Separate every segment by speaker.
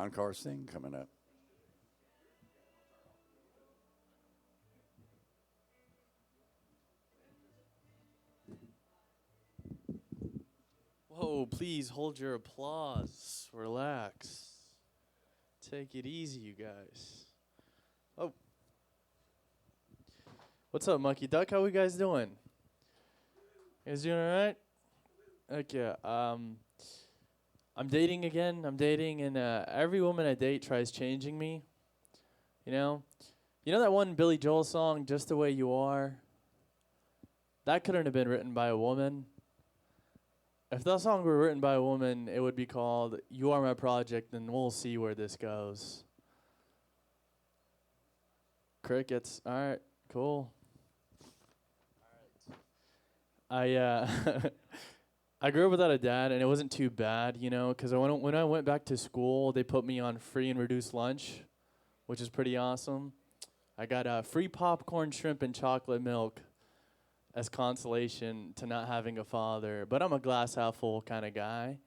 Speaker 1: Encore Sing coming up.
Speaker 2: Whoa, please hold your applause. Relax. Take it easy, you guys. Oh. What's up, Mucky Duck? How we guys doing? You guys doing all right? Okay. I'm dating again. I'm dating, and every woman I date tries changing me. You know? You know that one Billy Joel song, Just the Way You Are? That couldn't have been written by a woman. If that song were written by a woman, it would be called You Are My Project, and we'll see where this goes. Crickets. All right, cool. I I grew up without a dad, and it wasn't too bad, you know, because when I went back to school, they put me on free and reduced lunch, which is pretty awesome. I got free popcorn, shrimp, and chocolate milk as consolation to not having a father. But I'm a glass half full kind of guy.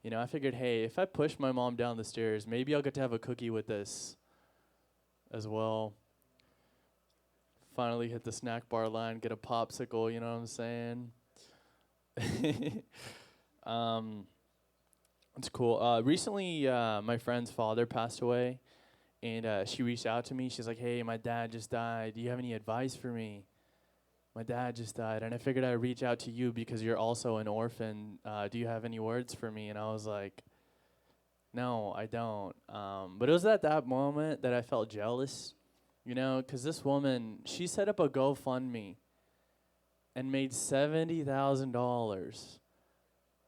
Speaker 2: You know, I figured, hey, if I push my mom down the stairs, maybe I'll get to have a cookie with this as well. Finally hit the snack bar line, get a popsicle, you know what I'm saying? It's cool. Recently, my friend's father passed away, and she reached out to me. She's like, hey, my dad just died. Do you have any advice for me? My dad just died, and I figured I'd reach out to you because you're also an orphan. Do you have any words for me? And I was like, no, I don't. But it was at that moment that I felt jealous, you know, because this woman, she set up a GoFundMe and made $70,000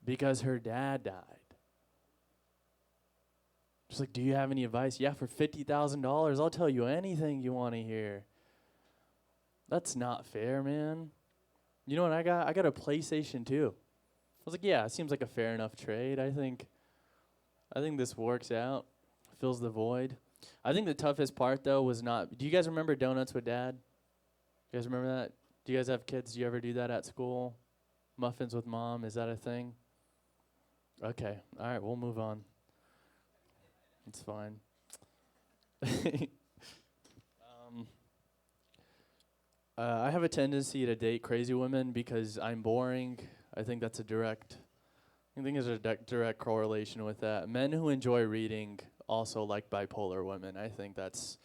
Speaker 2: because her dad died. She's like, do you have any advice? Yeah, for $50,000, I'll tell you anything you want to hear. That's not fair, man. You know what I got? I got a PlayStation 2. I was like, yeah, it seems like a fair enough trade. I think this works out, fills the void. I think the toughest part, though, was not... Do you guys remember Donuts with Dad? You guys remember that? Do you guys have kids? Do you ever do that at school? Muffins with Mom, is that a thing? Okay, all right, we'll move on. It's fine. I have a tendency to date crazy women because I'm boring. I think there's a direct correlation with that. Men who enjoy reading also like bipolar women. I think that's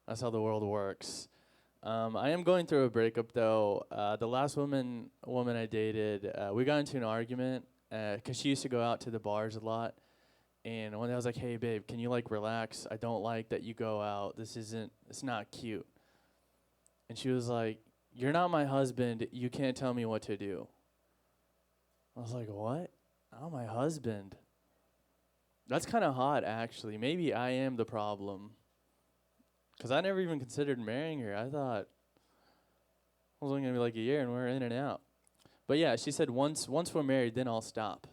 Speaker 2: how the world works. I am going through a breakup though. The last woman I dated, we got into an argument because she used to go out to the bars a lot. And one day I was like, hey babe, can you like relax? I don't like that you go out. It's not cute. And she was like, you're not my husband. You can't tell me what to do. I was like, what? Oh, my husband. That's kind of hot, actually. Maybe I am the problem. Because I never even considered marrying her. I thought it was only going to be like a year and we're in and out. But yeah, she said, once we're married, then I'll stop.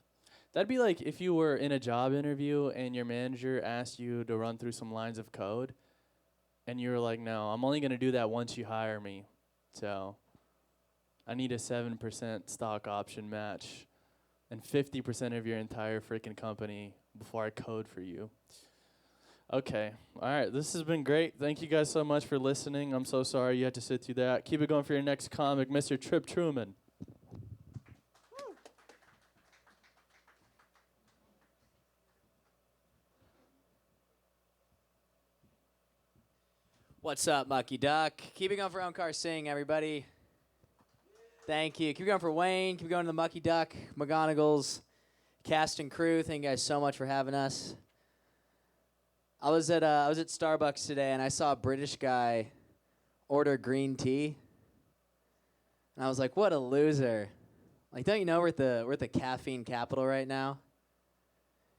Speaker 2: That'd be like if you were in a job interview and your manager asked you to run through some lines of code. And you were like, no, I'm only going to do that once you hire me. So I need a 7% stock option match and 50% of your entire freaking company before I code for you. Okay. All right. This has been great. Thank you guys so much for listening. I'm so sorry you had to sit through that. Keep it going for your next comic, Mr. Trip Truman.
Speaker 3: What's up, Mucky Duck? Keep it going for Encores Sing, everybody. Thank you. Keep it going for Wayne. Keep it going to the Mucky Duck, McGonigels, cast and crew. Thank you guys so much for having us. I was at Starbucks today, and I saw a British guy order green tea. And I was like, what a loser. Like, don't you know we're at the caffeine capital right now?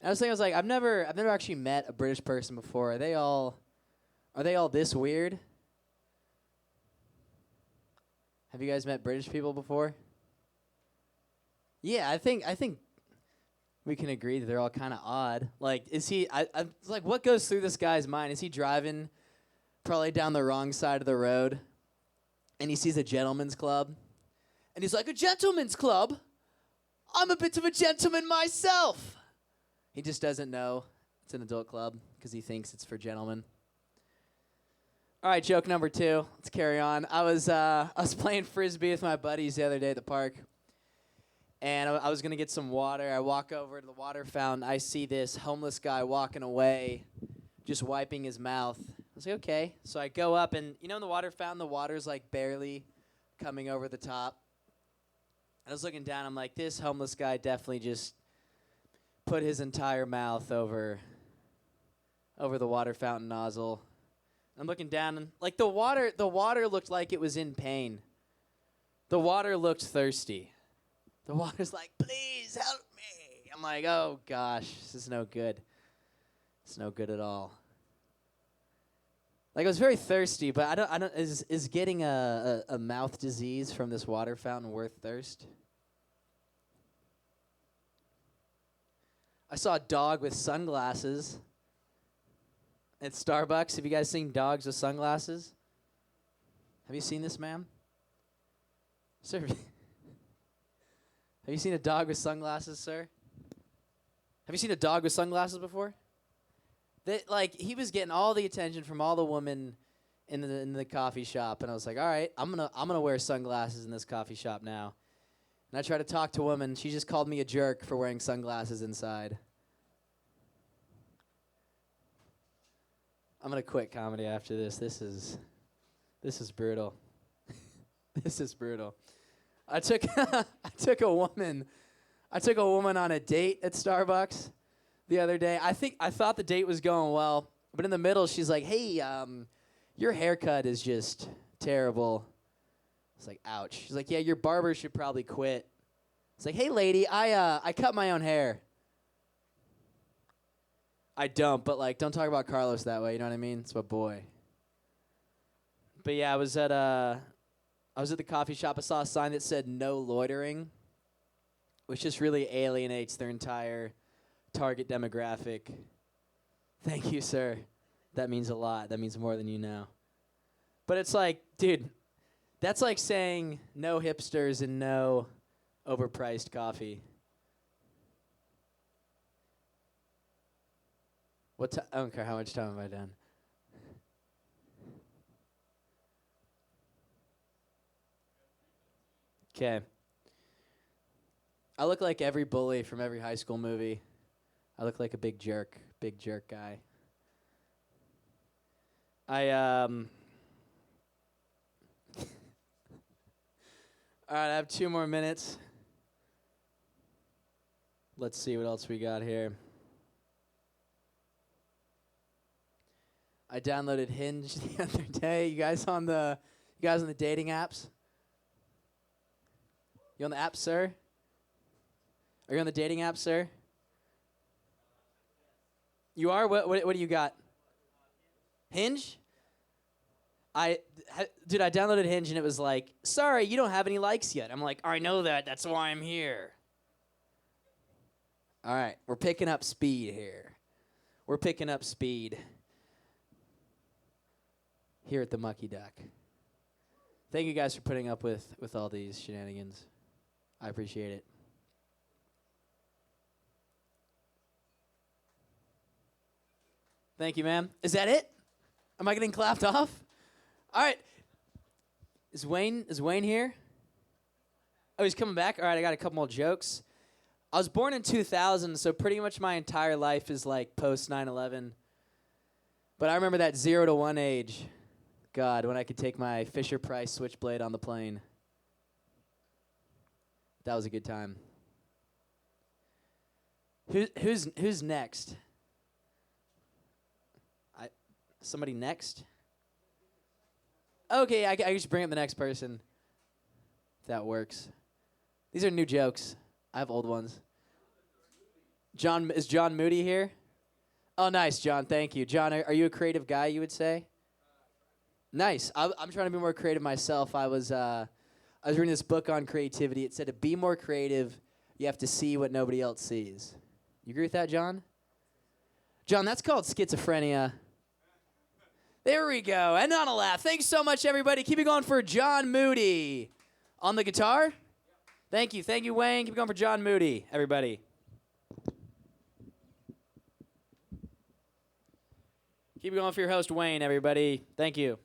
Speaker 3: And I was like, I've never actually met a British person before. Are they all this weird? Have you guys met British people before? Yeah, I think we can agree that they're all kind of odd. Like, I'm like, what goes through this guy's mind? Is he driving probably down the wrong side of the road, and he sees a gentleman's club, and he's like, a gentleman's club? I'm a bit of a gentleman myself. He just doesn't know. It's an adult club because he thinks it's for gentlemen. All right, joke number 2. Let's carry on. I was playing Frisbee with my buddies the other day at the park, and I was going to get some water. I walk over to the water fountain. I see this homeless guy walking away, just wiping his mouth. I was like, okay. So I go up, and in the water fountain, the water's like barely coming over the top. I was looking down. I'm like, this homeless guy definitely just put his entire mouth over the water fountain nozzle. I'm looking down, and like the water looked like it was in pain. The water looked thirsty. The water's like, please help me. I'm like, oh gosh, this is no good. It's no good at all. Like I was very thirsty, but I don't. Is getting a mouth disease from this water fountain worth thirst? I saw a dog with sunglasses at Starbucks. Have you guys seen dogs with sunglasses? Have you seen this, ma'am? Sir, have you seen a dog with sunglasses, sir? Have you seen a dog with sunglasses before? He was getting all the attention from all the women in the coffee shop, and I was like, all right, I'm gonna wear sunglasses in this coffee shop now. And I tried to talk to a woman. She just called me a jerk for wearing sunglasses inside. I'm going to quit comedy after this. This is brutal. This is brutal. I took a woman on a date at Starbucks the other day. I thought the date was going well, but in the middle she's like, "Hey, your haircut is just terrible." It's like, ouch. She's like, yeah, your barber should probably quit. It's like, hey, lady, I cut my own hair. I don't, but, don't talk about Carlos that way, you know what I mean? It's my boy. But, yeah, I was at the coffee shop. I saw a sign that said no loitering, which just really alienates their entire target demographic. Thank you, sir. That means a lot. That means more than you know. But it's like, dude, that's like saying no hipsters and no overpriced coffee. I don't care how much time have I done. Okay. I look like every bully from every high school movie. I look like a big jerk guy. All right, I have 2 more minutes. Let's see what else we got here. I downloaded Hinge the other day. You guys on the dating apps? You on the app, sir? Are you on the dating app, sir? You are? What do you got? Hinge? Dude, I downloaded Hinge and it was like, sorry, you don't have any likes yet. I'm like, I know that. That's why I'm here. All right, we're picking up speed here. We're picking up speed here at the Mucky Duck. Thank you guys for putting up with all these shenanigans. I appreciate it. Thank you, ma'am. Is that it? Am I getting clapped off? All right. Is Wayne here? Oh, he's coming back? All right, I got a couple more jokes. I was born in 2000, so pretty much my entire life is like post 9/11. But I remember that 0 to 1 age. God, when I could take my Fisher-Price Switchblade on the plane. That was a good time. Who's next? Somebody next? Okay, I just bring up the next person. If that works. These are new jokes. I have old ones. Is John Moody here? Oh, nice, John. Thank you. John, are you a creative guy, you would say? Nice. I'm trying to be more creative myself. I was reading this book on creativity. It said to be more creative, you have to see what nobody else sees. You agree with that, John? John, that's called schizophrenia. There we go. And on a laugh. Thanks so much, everybody. Keep it going for John Moody. On the guitar? Thank you. Thank you, Wayne. Keep it going for John Moody, everybody. Keep it going for your host, Wayne, everybody. Thank you.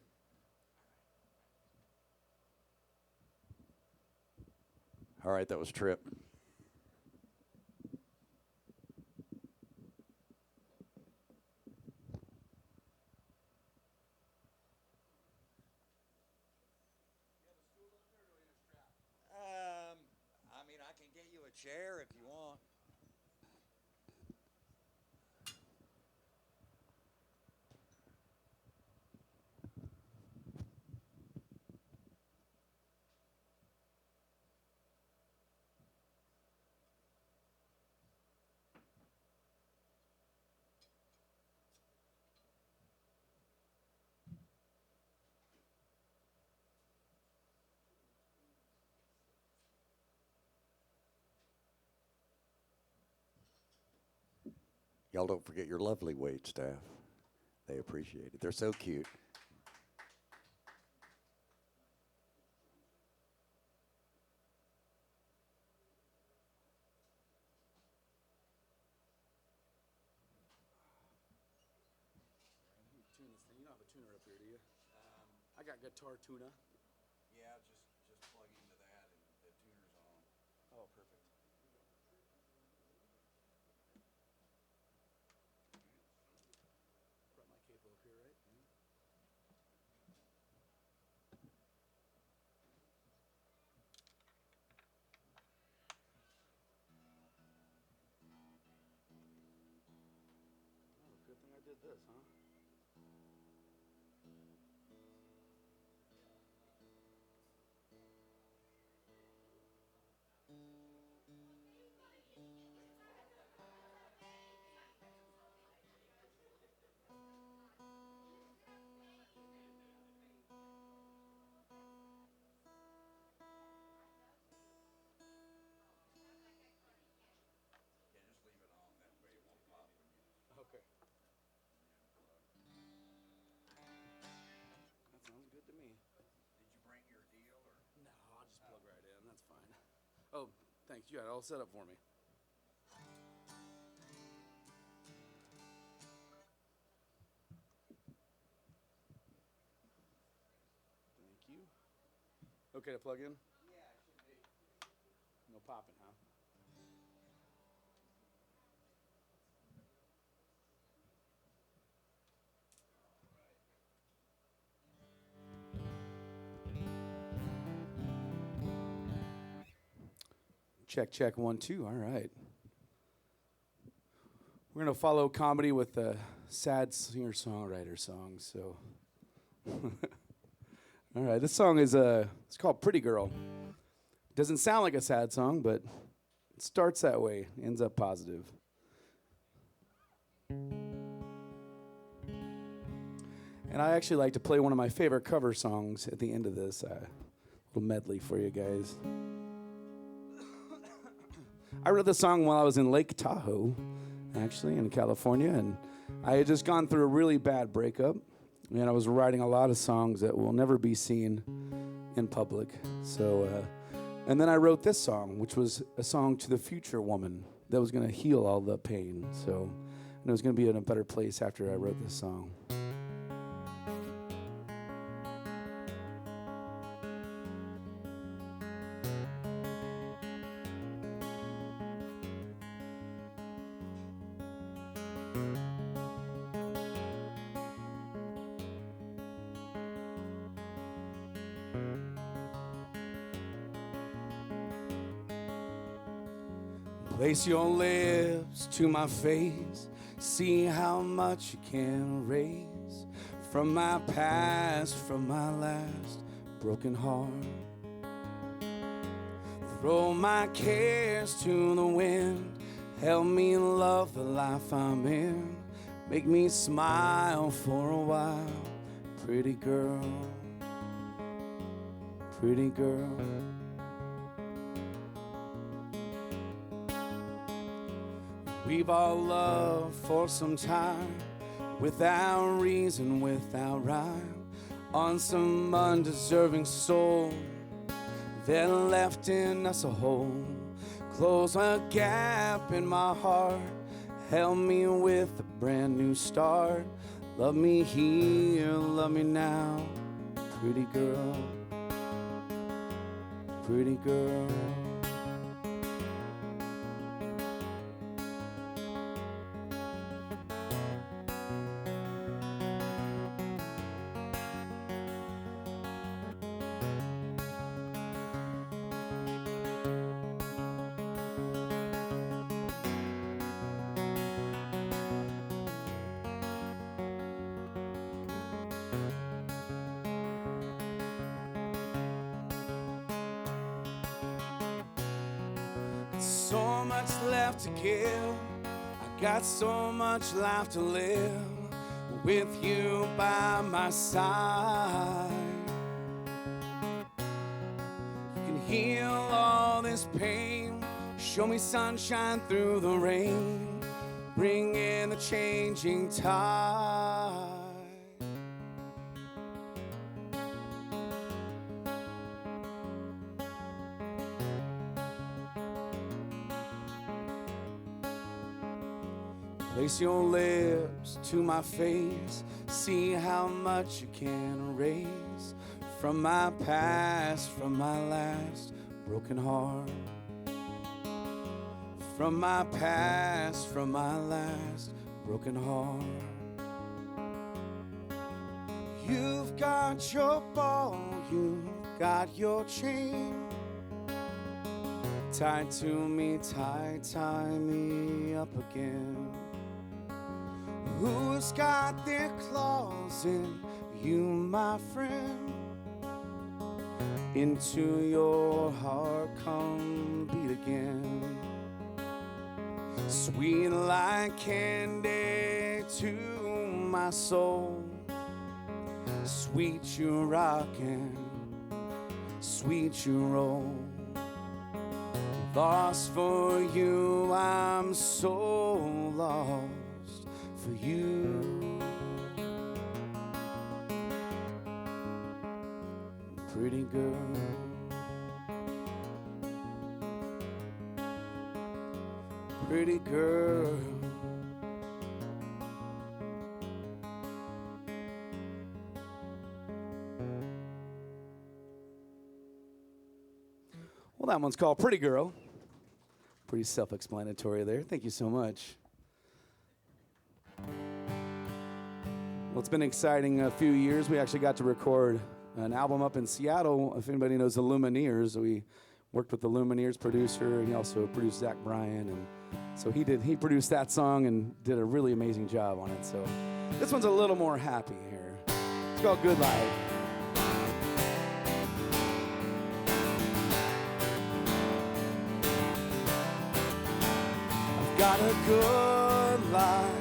Speaker 1: All right, that was Trip. I mean, I can get you a chair if you want. Y'all don't forget your lovely wait staff. They appreciate it. They're so cute.
Speaker 4: Tune this thing. You don't have a tuner up here, do you? I got guitar tuna.
Speaker 1: Yeah, just plug into that and the tuner's on.
Speaker 4: Oh, perfect. Brought my cable up here, right? Yeah. Oh, good thing I did this, huh?
Speaker 1: Yeah, just leave it on. That way it won't pop when you
Speaker 4: Okay. That sounds good to me.
Speaker 1: Did you bring your deal or?
Speaker 4: No, I'll just plug right in. That's fine. Oh, thanks. You got it all set up for me. Thank you. Okay to plug in?
Speaker 1: Yeah, it should be.
Speaker 4: No popping, huh? Check, check, 1, 2. All right. We're going to follow comedy with a sad singer-songwriter song. So, all right. This song is it's called Pretty Girl. Doesn't sound like a sad song, but it starts that way, ends up positive. And I actually like to play one of my favorite cover songs at the end of this little medley for you guys. I wrote this song while I was in Lake Tahoe, actually, in California, and I had just gone through a really bad breakup, and I was writing a lot of songs that will never be seen in public. So, and then I wrote this song, which was a song to the future woman that was going to heal all the pain. So, and it was going to be in a better place after I wrote this song. Place your lips to my face, see how much you can erase from my past, from my last broken heart. Throw my cares to the wind, help me love the life I'm in, make me smile for a while, pretty girl, pretty girl. We've all loved for some time, without reason, without rhyme, on some undeserving soul that left in us a hole. Close a gap in my heart, help me with a brand new start. Love me here, love me now. Pretty girl, pretty girl. So much left to give. I got so much life to live with you by my side. You can heal all this pain. Show me sunshine through the rain. Bring in the changing tide. Place your lips to my face. See how much you can erase from my past, from my last broken heart. From my past, from my last broken heart. You've got your ball, you've got your chain. Tied to me, tie me up again. Who's got their claws in you, my friend? Into your heart come beat again. Sweet like candy to my soul. Sweet you rockin', sweet you roll. Lost for you, I'm so lost for you. Pretty girl, pretty girl. Well, that one's called Pretty Girl. Pretty self-explanatory there. Thank you so much. Well, it's been an exciting few years. We actually got to record an album up in Seattle. If anybody knows the Lumineers, we worked with the Lumineers producer. He also produced Zach Bryan, and so he produced that song and did a really amazing job on it. So this one's a little more happy here. It's called Good Life. I've got a good life.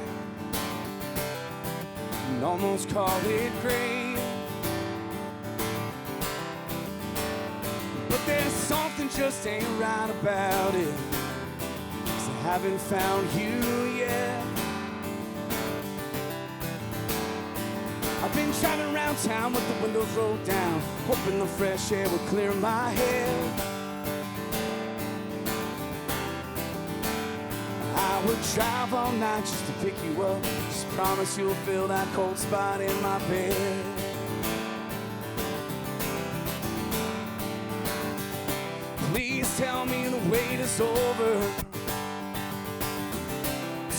Speaker 4: Almost call it great, but there's something just ain't right about it, 'cause I haven't found you yet. I've been driving around town with the windows rolled down, hoping the fresh air would clear my head. I would drive all night just to pick you up. Just promise you'll fill that cold spot in my bed. Please tell me the wait is over.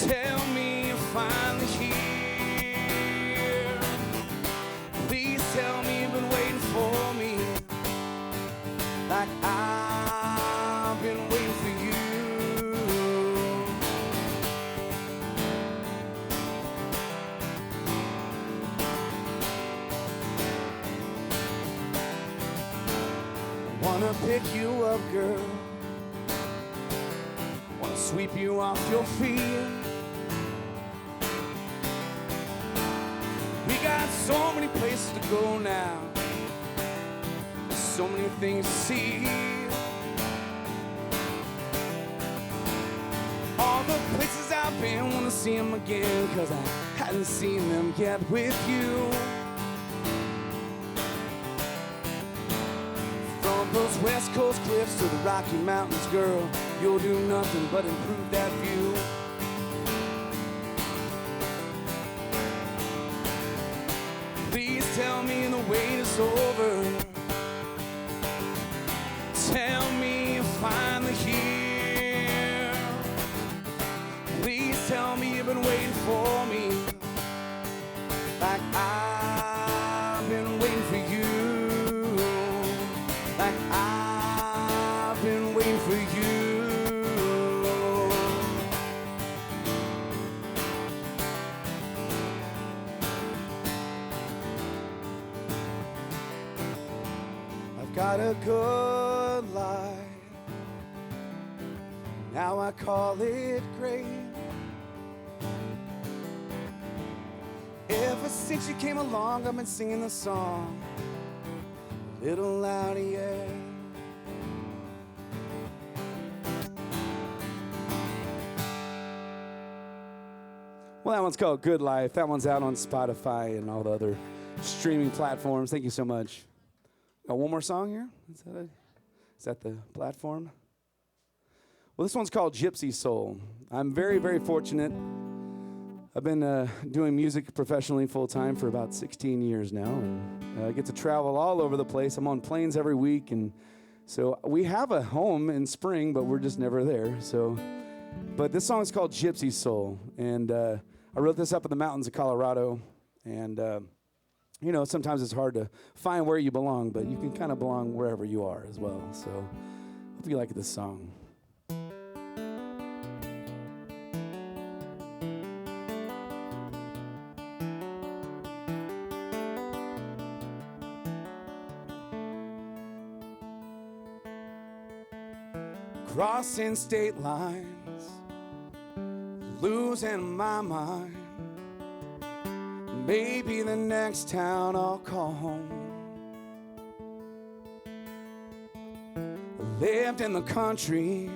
Speaker 4: Tell me you're finally here. Please tell me you've been waiting for me, like I've been waiting for you. Wanna pick you up, girl. Wanna sweep you off your feet. We got so many places to go now, so many things to see. All the places I've been, wanna see them again, 'cause I hadn't seen them yet with you. Those West Coast cliffs to the Rocky Mountains, girl, you'll do nothing but improve that view. Please tell me the wait is over. Tell me you're finally here. Please tell me you've been waiting for me, like I've been waiting for you, like I've been waiting for you. I've got a good life, now I call it great. Ever since you came along, I've been singing the song a little louder, yeah. Well, that one's called Good Life. That one's out on Spotify and all the other streaming platforms. Thank you so much. Got one more song here? Is that the platform? Well, this one's called Gypsy Soul. I'm very, very fortunate. I've been doing music professionally full-time for about 16 years now, and I get to travel all over the place. I'm on planes every week, and so we have a home in Spring, but we're just never there. But this song is called Gypsy Soul, and I wrote this up in the mountains of Colorado, and you know, sometimes it's hard to find where you belong, but you can kind of belong wherever you are as well. So hope you like this song. Crossing state lines, losing my mind. Maybe the next town I'll call home. Lived in the country,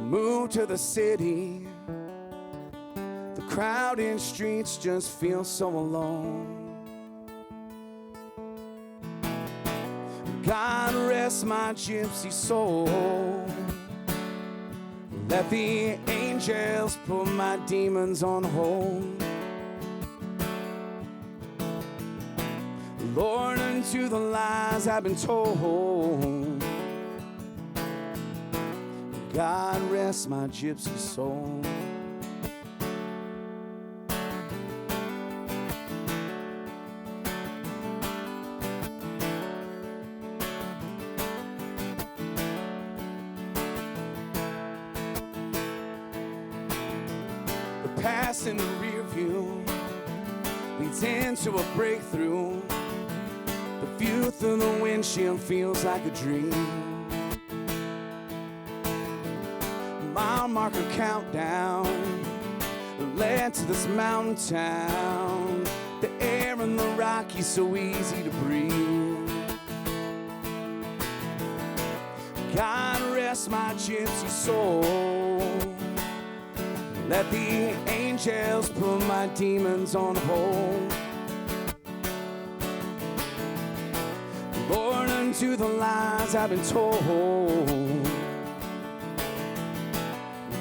Speaker 4: moved to the city. The crowded streets just feel so alone. God rest my gypsy soul. Let the angels put my demons on hold. Lord, unto the lies I've been told. God rest my gypsy soul. The past in the rear view leads into a breakthrough. The view through the windshield feels like a dream. Mile marker countdown led to this mountain town. The air in the Rockies so easy to breathe. God rest my gypsy soul. Let the angels put my demons on hold. Born unto the lies I've been told.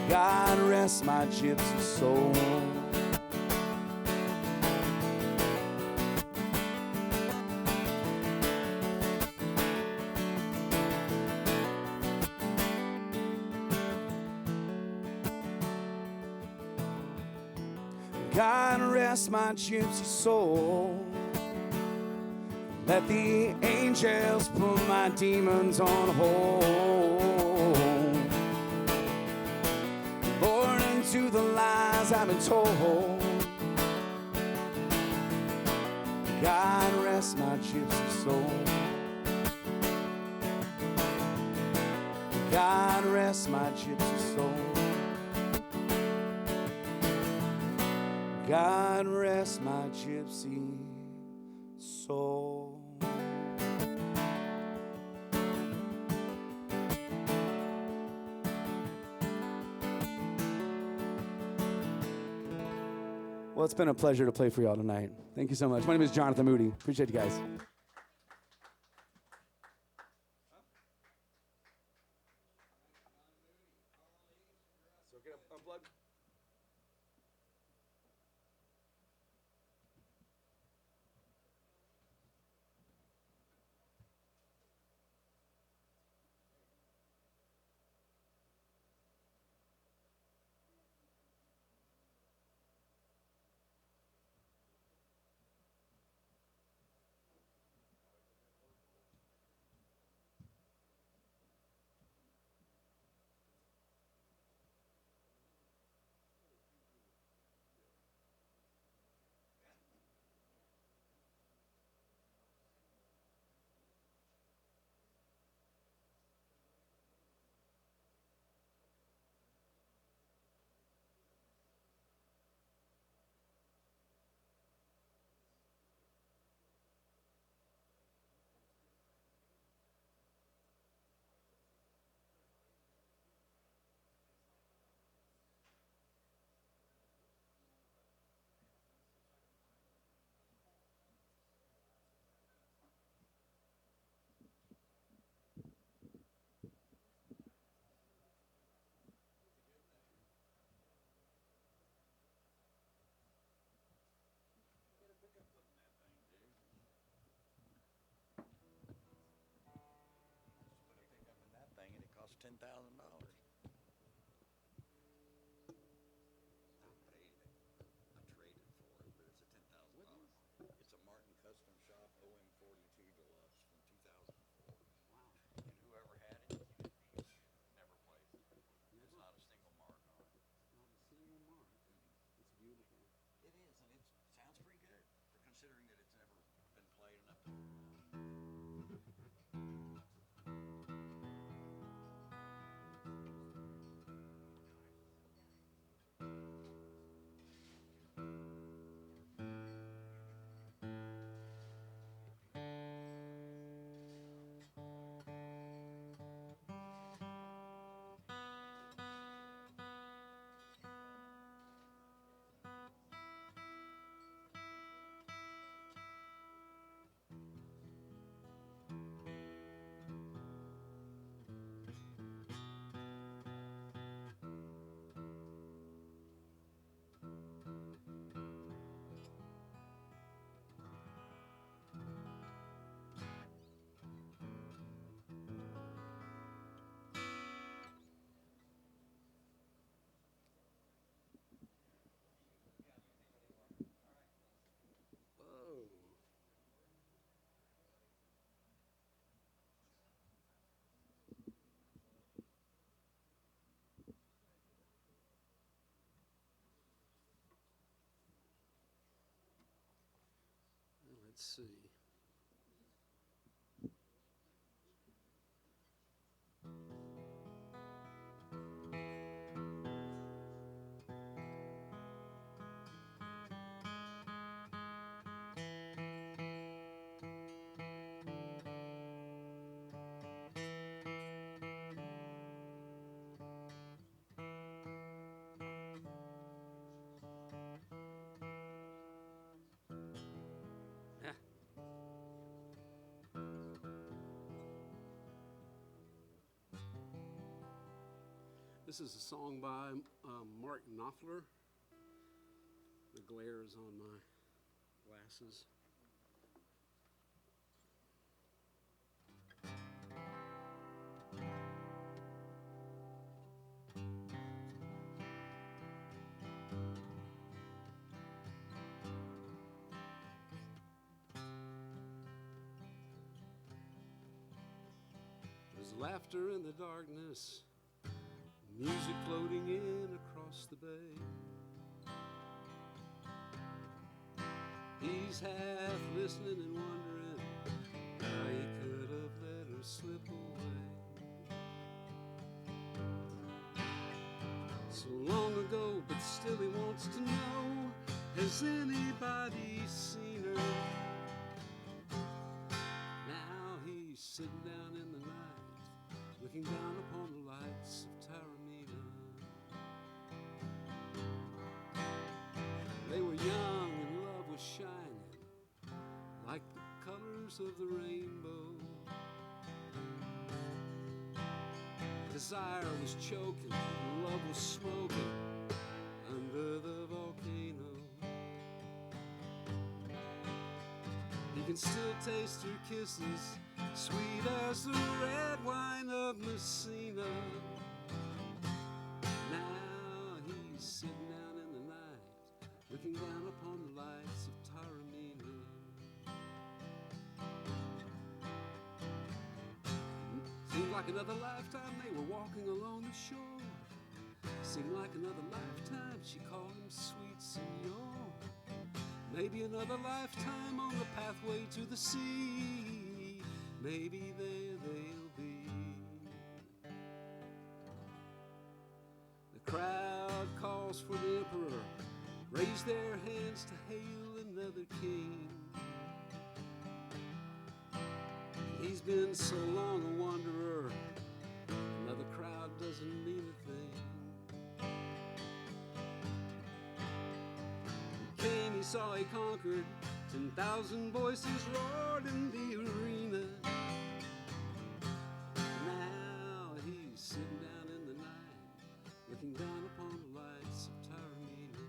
Speaker 4: God rest my gypsy soul. God rest my gypsy soul. Let the angels put my demons on hold. Born into the lies I've been told. God rest my gypsy soul. God rest my gypsy soul. God rest my gypsy soul. Well, it's been a pleasure to play for y'all tonight. Thank you so much. My name is Jonathan Moody. Appreciate you guys.
Speaker 1: $10,000. I paid it. I traded for it, but it's a $10,000. It's a Martin Custom Shop OM42 Deluxe from 2004. Wow. And whoever had it, never played it. There's not a single mark on it.
Speaker 4: Not a single mark. It's beautiful.
Speaker 1: It is, and it sounds pretty good for considering that it's never been played enough.
Speaker 5: Whoa. Let's see. Ah. This is a song by Mark Knopfler. The glare is on my glasses. There's laughter in the darkness, music floating in across the bay. He's half listening and wondering how he could have let her slip away. So long ago, but still he wants to know, has anybody seen her? Now he's sitting down in the night, looking down upon the lights of Taormina. They were young and love was shining like the colors of the rainbow. Desire was choking, love was smoking under the volcano. He can still taste her kisses, sweet as the red wine of Messina. Now he's sitting down in the night, looking down upon the lights of Taormina. Seemed like another lifetime they were walking along the shore. Seemed like another lifetime she called him sweet senor. Maybe another lifetime on the pathway to the sea. Maybe there they'll be. The crowd calls for the emperor, raise their hands to hail another king. He's been so long a wanderer, another crowd doesn't mean a thing. He came, he saw, he conquered, 10,000 voices roared in the arena. Now he's sitting down in the night, looking down upon the lights of Taormina.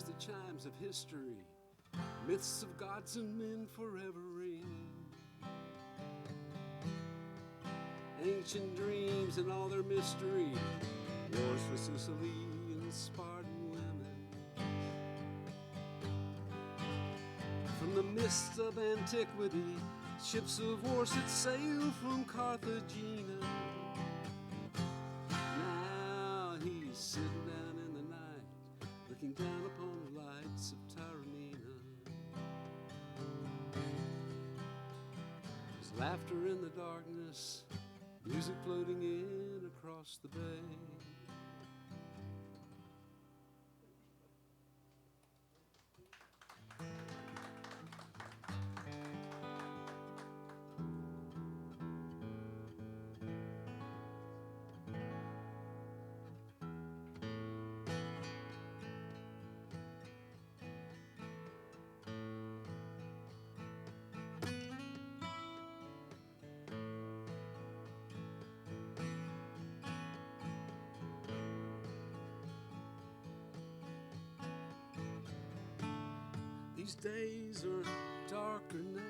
Speaker 5: hears the chimes of history, myths of gods and men forever ring. Ancient dreams and all their mystery, wars for Sicily and Spartan women. From the mists of antiquity, ships of war set sail from Carthagena. Now he's sitting down in the night, looking down upon the lights of Taormina. There's laughter in the darkness, music floating in across the bay. These days are darker now.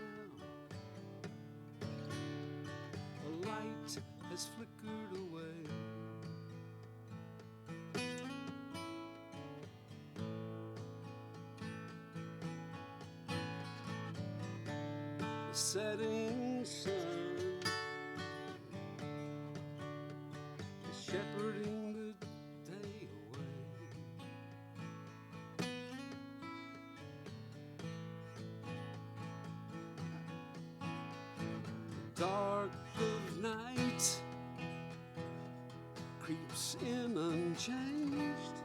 Speaker 5: The light has flickered away. The setting sun is shepherding the day away. Dark of night creeps in unchanged,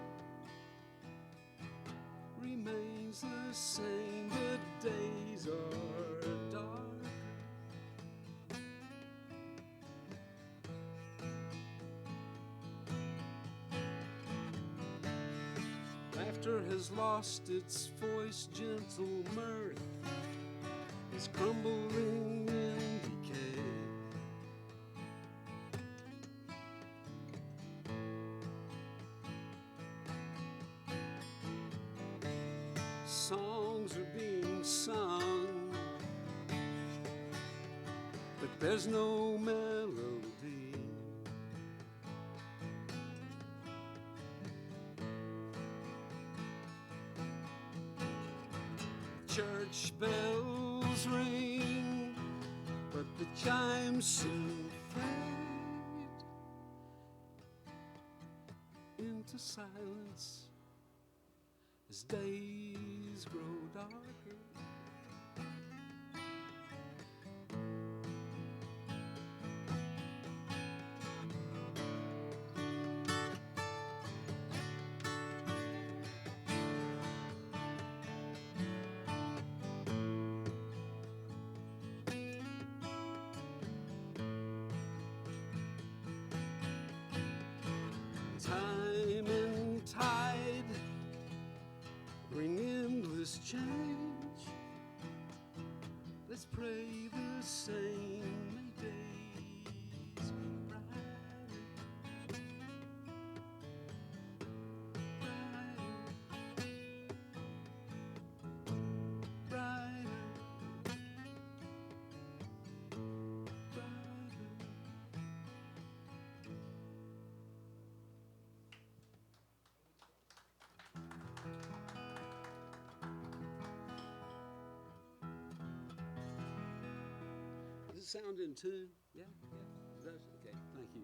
Speaker 5: remains the same, the days are dark. Laughter has lost its voice, gentle mirth is crumbling in decay. Songs are being sung, but there's no melody. Church bells ring, but the chimes soon fade into silence as days grow darker. Time and tide bring endless change. Let's pray the same, may days be brighter, brighter, brighter, brighter. Does it sound in tune? Yeah? Yeah. Is that okay? Thank you.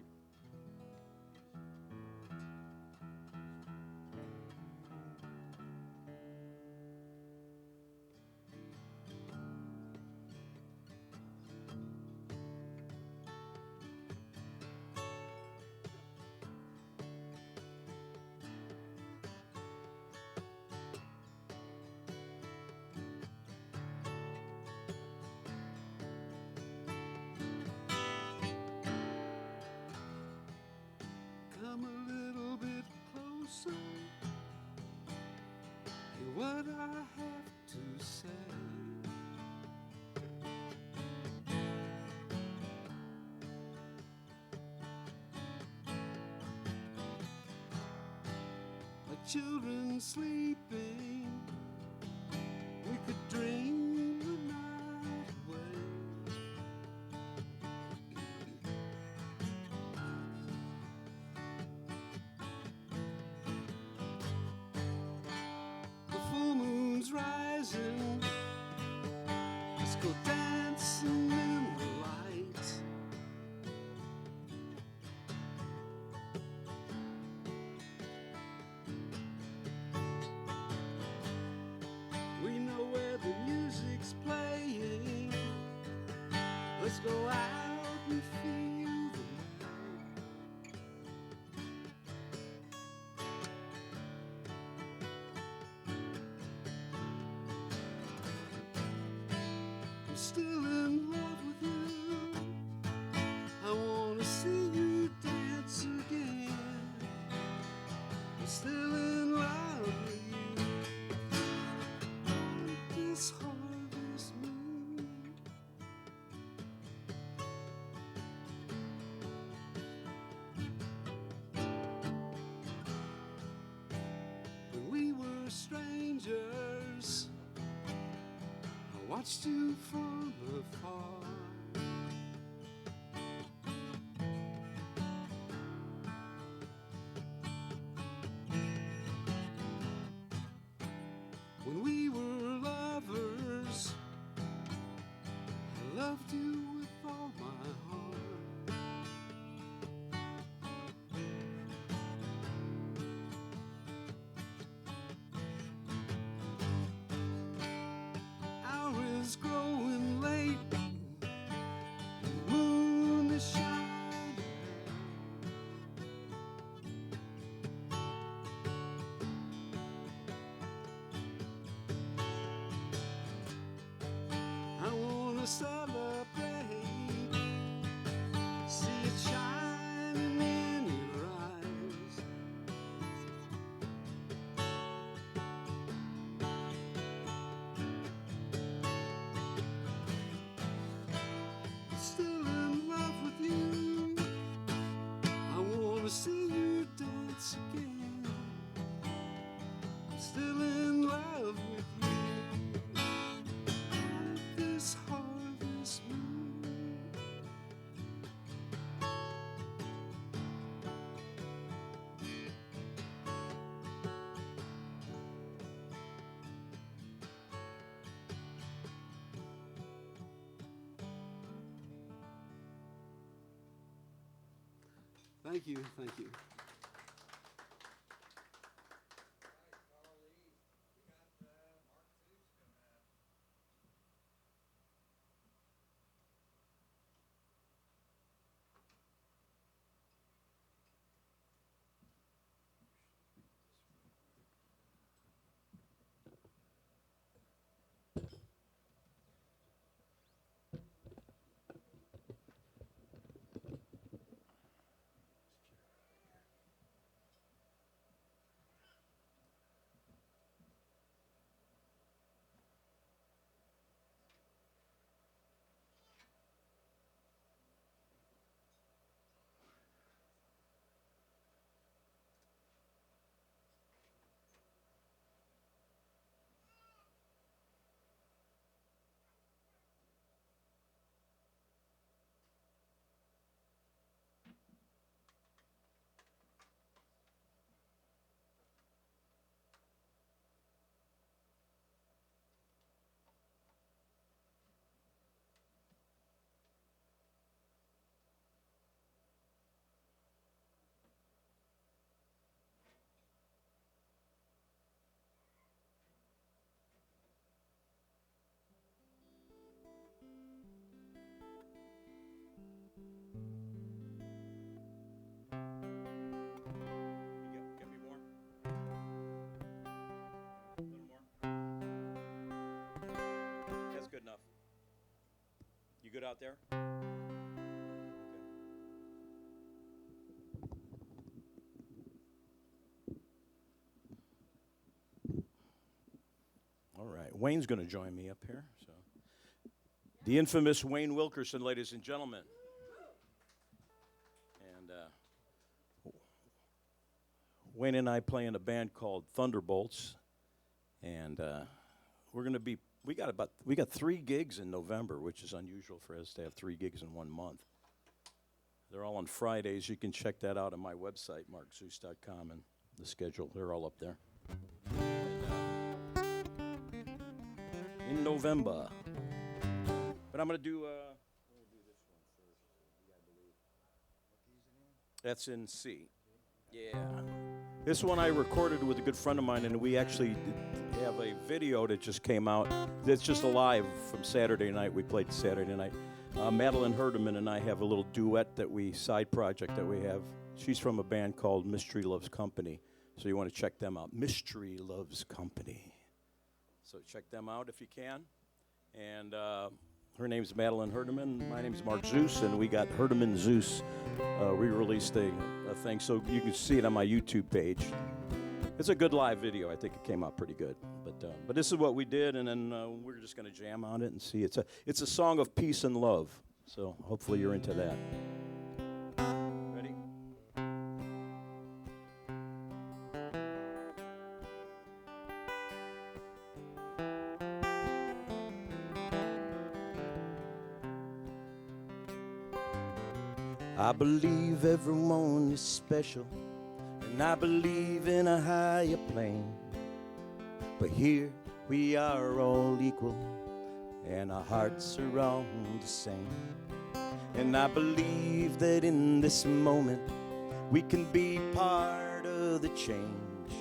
Speaker 5: Come a little bit closer. Hear what I have to say. Like children sleeping Let's go out and feel the I'm still in love with you. I wanna see you dance again. I'm still in love with you. On this harvest moon. When we were strangers, I watched you from afar. When we were lovers, I loved you with all my heart. Hour is growing late, the moon is shining. I wanna celebrate, see it shining in your eyes. Still in love with you. I wanna see you dance again. I'm still in love with you. On this harvest moon. Thank you, thank you.
Speaker 1: Get me more. A little more. That's good enough. You good out there? Okay. All right, Wayne's going to join me up here. So, the infamous Wayne Wilkerson, ladies and gentlemen. And Wayne and I play in a band called Thunderbolts, and we're going to be. We got 3 gigs in November, which is unusual for us to have 3 gigs in 1 month. They're all on Fridays. You can check that out on my website, markzeus.com, and the schedule. They're all up there. And, in November. But I'm going to do this one first. I believe. That's in C. Yeah. This one I recorded with a good friend of mine, and we actually have a video that just came out. That's just a live from Saturday night. We played Saturday night. Madeline Herdeman and I have a little duet side project that we have. She's from a band called Mystery Loves Company, so you want to check them out. Mystery Loves Company. So check them out if you can. And her name's Madeline Herdeman. My name's Mark Zeus, and we got Herdeman Zeus re-released a thing, so you can see it on my YouTube page. It's a good live video. I think it came out pretty good. But this is what we did, and then we're just going to jam on it and see. It's a song of peace and love, so hopefully you're into that. Ready? I believe everyone is special, and I believe in a higher plane. But here we are all equal, and our hearts are all the same. And I believe that in this moment we can be part of the change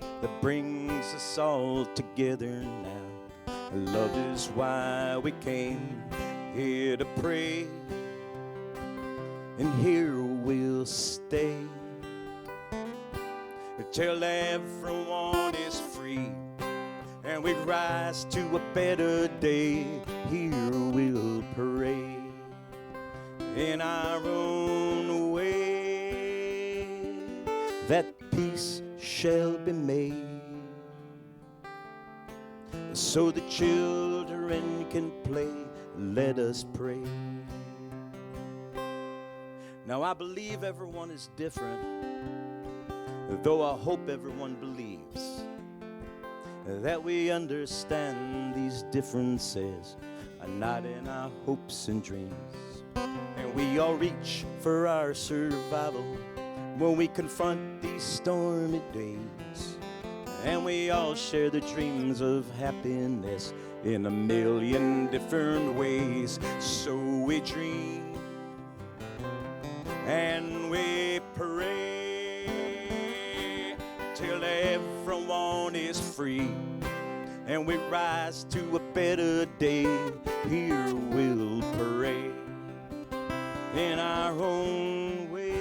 Speaker 1: that brings us all together now. Love is why we came here to pray, and here we'll stay till everyone is free and we rise to a better day. Here we'll pray in our own way that peace shall be made, so the children can play. Let us pray. Now I believe everyone is different, though I hope everyone believes that we understand these differences are not in our hopes and dreams. And we all reach for our survival when we confront these stormy days. And we all share the dreams of happiness in a million different ways. So we dream and we pray till everyone is free and we rise to a better day. Here we'll pray in our own way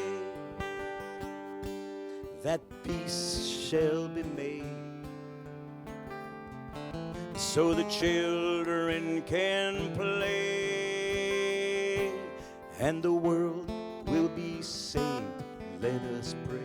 Speaker 1: that peace shall be made, so the children can play and the world will be saved. Let us pray.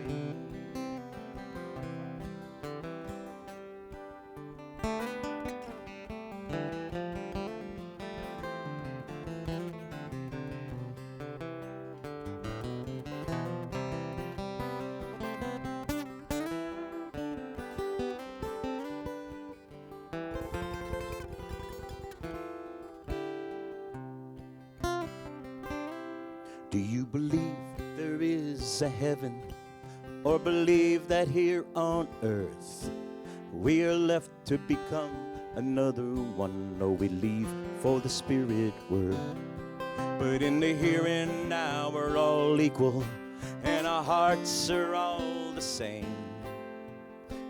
Speaker 1: Do you believe there is a heaven, or believe that here on earth we are left to become another one? Or we leave for the spirit world? But in the here and now we're all equal, and our hearts are all the same.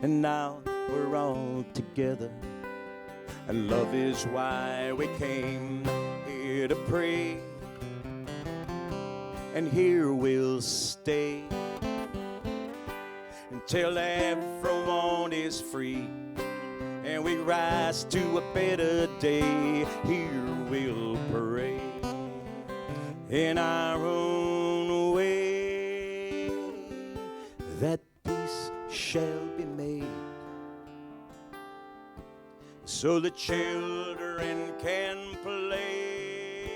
Speaker 1: And now we're all together, and love is why we came here to pray. And here we'll stay until everyone is free and we rise to a better day. Here we'll pray in our own way that peace shall be made, so the children can play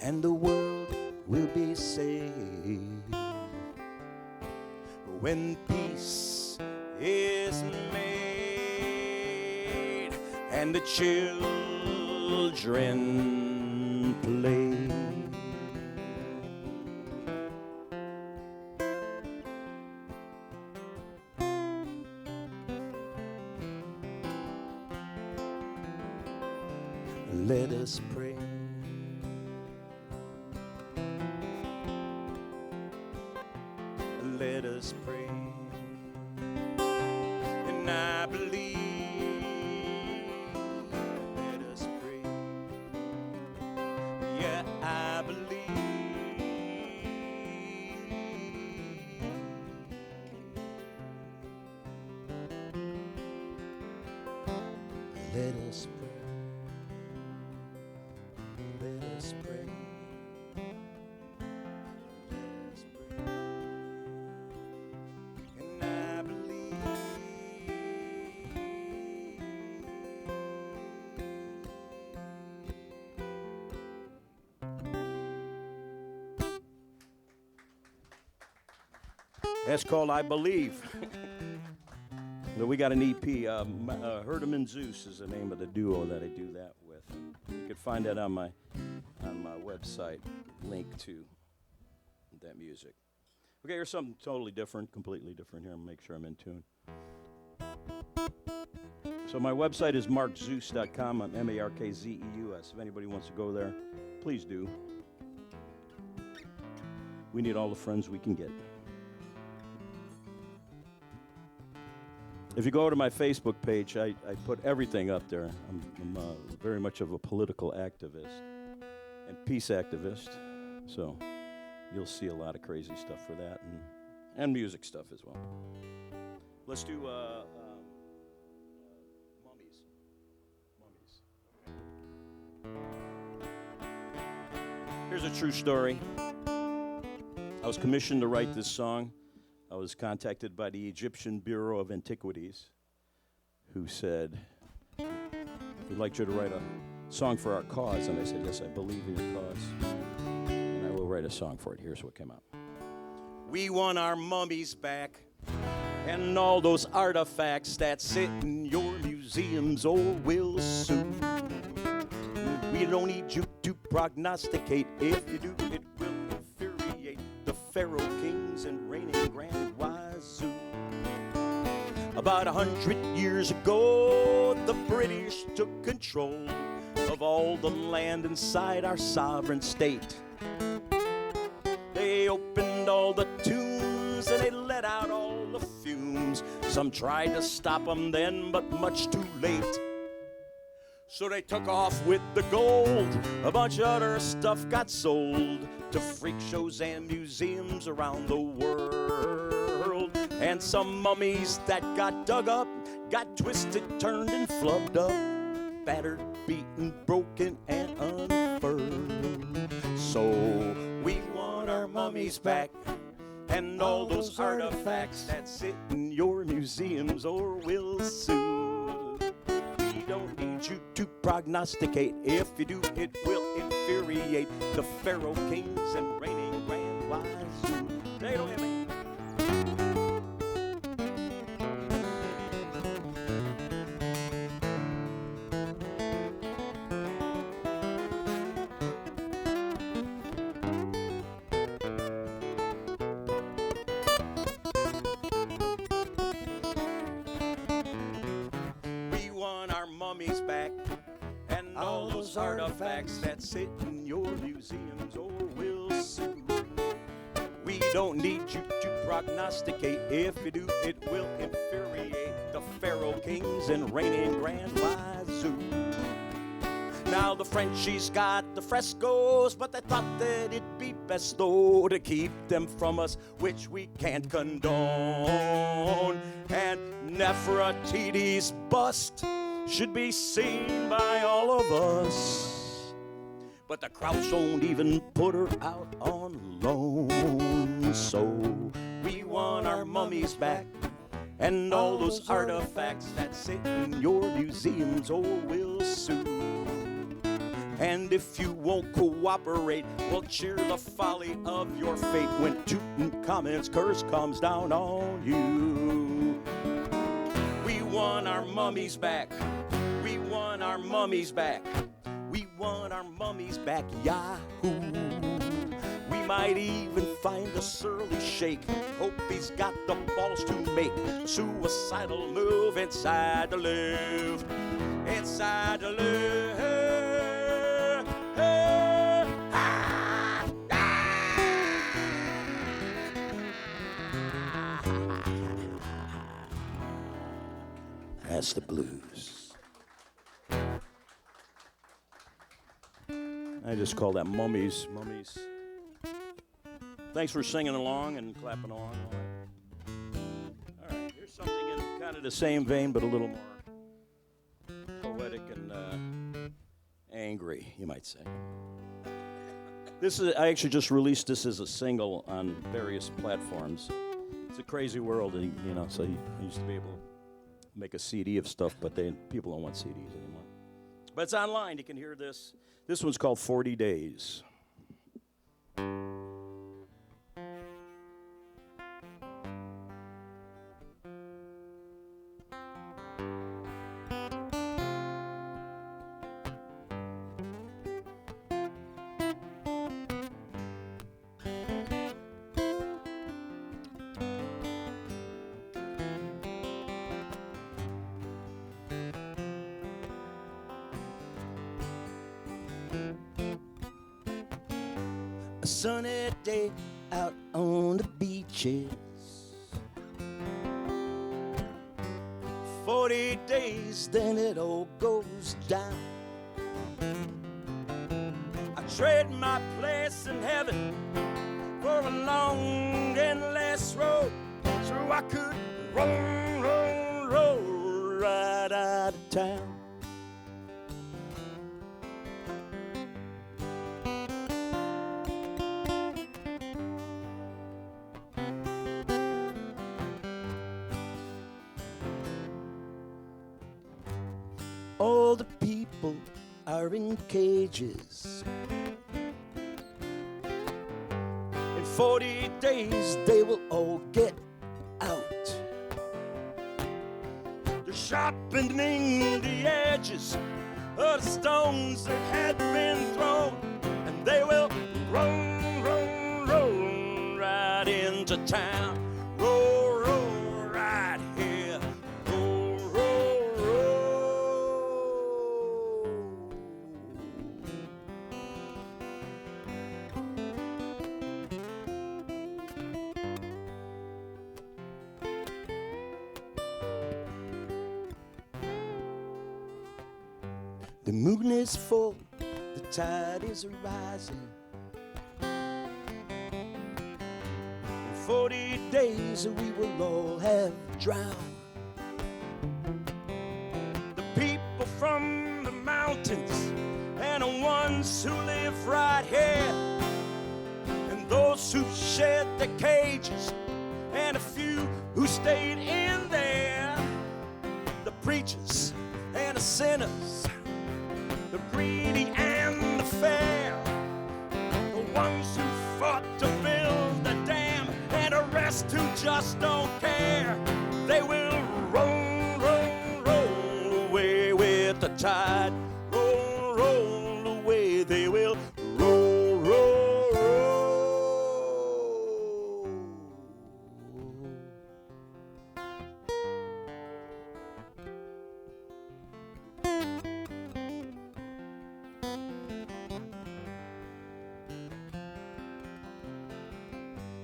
Speaker 1: and the world will be saved when peace is made and the children play. Let us pray. Let us pray. And I believe. Let us pray. Let us pray. Let us pray. Let us pray. And I believe that's called I Believe. So we got an EP. Herdeman Zeus is the name of the duo that I do that with. You can find that on my website, link to that music. Okay, here's something totally different, completely different here. Make sure I'm in tune. So my website is markzeus.com. I'm MARKZEUS. If anybody wants to go there, please do. We need all the friends we can get. If you go to my Facebook page, I put everything up there. I'm very much of a political activist and peace activist, so you'll see a lot of crazy stuff for that, and music stuff as well. Let's do mummies. Here's a true story. I was commissioned to write this song. I was contacted by the Egyptian Bureau of Antiquities, who said, we'd like you to write a song for our cause. And I said, yes, I believe in your cause, and I will write a song for it. Here's what came out. We want our mummies back, and all those artifacts that sit in your museums, or we'll sue. We don't need you to prognosticate. If you do, it will infuriate the pharaoh kings and reigning grand wazoo. About 100 years ago, the British took control of all the land inside our sovereign state. They opened all the tombs and they let out all the fumes. Some tried to stop them then, but much too late. So they took off with the gold. A bunch of other stuff got sold to freak shows and museums around the world. And some mummies that got dug up got twisted, turned, and flubbed up, battered, beaten, broken, and unfurled. So we want our mummies back, and all those artifacts that sit in your museums, or we'll sue. We don't need you to prognosticate. If you do, it will infuriate the pharaoh kings and reigning grand wazoo. They don't hear me. Mummies back, and all those artifacts that sit in your museums, or we'll sue. We don't need you to prognosticate. If you do, it will infuriate the pharaoh kings and reigning grand wazoo. Now the Frenchies got the frescoes, but they thought that it'd be best though to keep them from us, which we can't condone. And Nefertiti's bust should be seen by all of us, but the Krauts don't even put her out on loan. So we want our mummies back, and all those artifacts that sit in your museums, or we'll sue. And if you won't cooperate, we'll cheer the folly of your fate when Tutankhamun's curse comes down on you. We want our mummies back. We want our mummies back. We want our mummies back, yahoo. We might even find a surly sheikh. Hope he's got the balls to make suicidal move inside to live. Inside to live. That's the blues. I just call that mummies. Mummies. Thanks for singing along and clapping along. All right, here's something in kind of the same vein, but a little more poetic. angry, you might say. I actually just released this as a single on various platforms. It's a crazy world, you know, so I used to be able to make a CD of stuff, but people don't want CDs anymore. But it's online, you can hear this. This one's called 40 Days. A sunny day out on the beaches. 40 days, then it all goes down. I trade my place in heaven for a long, endless road, so I could roll right out of town. All the people are in cages. In 40 days they will all get out. They're sharpening the edges of the stones that had been thrown, and they will roll right into town. Roll right here. Roll. The moon is full, the tide is rising. In 40 days we will all have drowned. The people from the mountains and the ones who live right here, and those who shed their cages and a few who stayed in there. The preachers and the sinners, the greedy and the fair, the ones who fought to build the dam, and the rest who just don't care. They will roll away with the tide. Roll away, they will roll.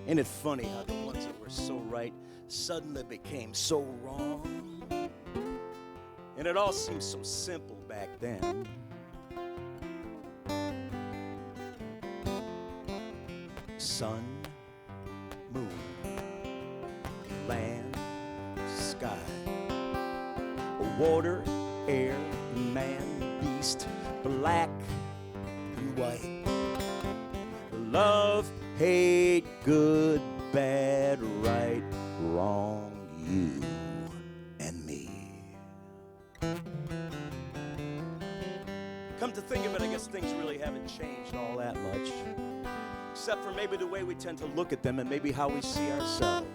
Speaker 1: Ain't it funny how the ones that were so right suddenly became so wrong? And it all seemed so simple back then. Sun, moon, land, sky, water, air, man, beast, black and white, love, hate, good, bad, right, wrong, you and me. Come to think of it, I guess things really haven't changed all that much, except for maybe the way we tend to look at them and maybe how we see ourselves.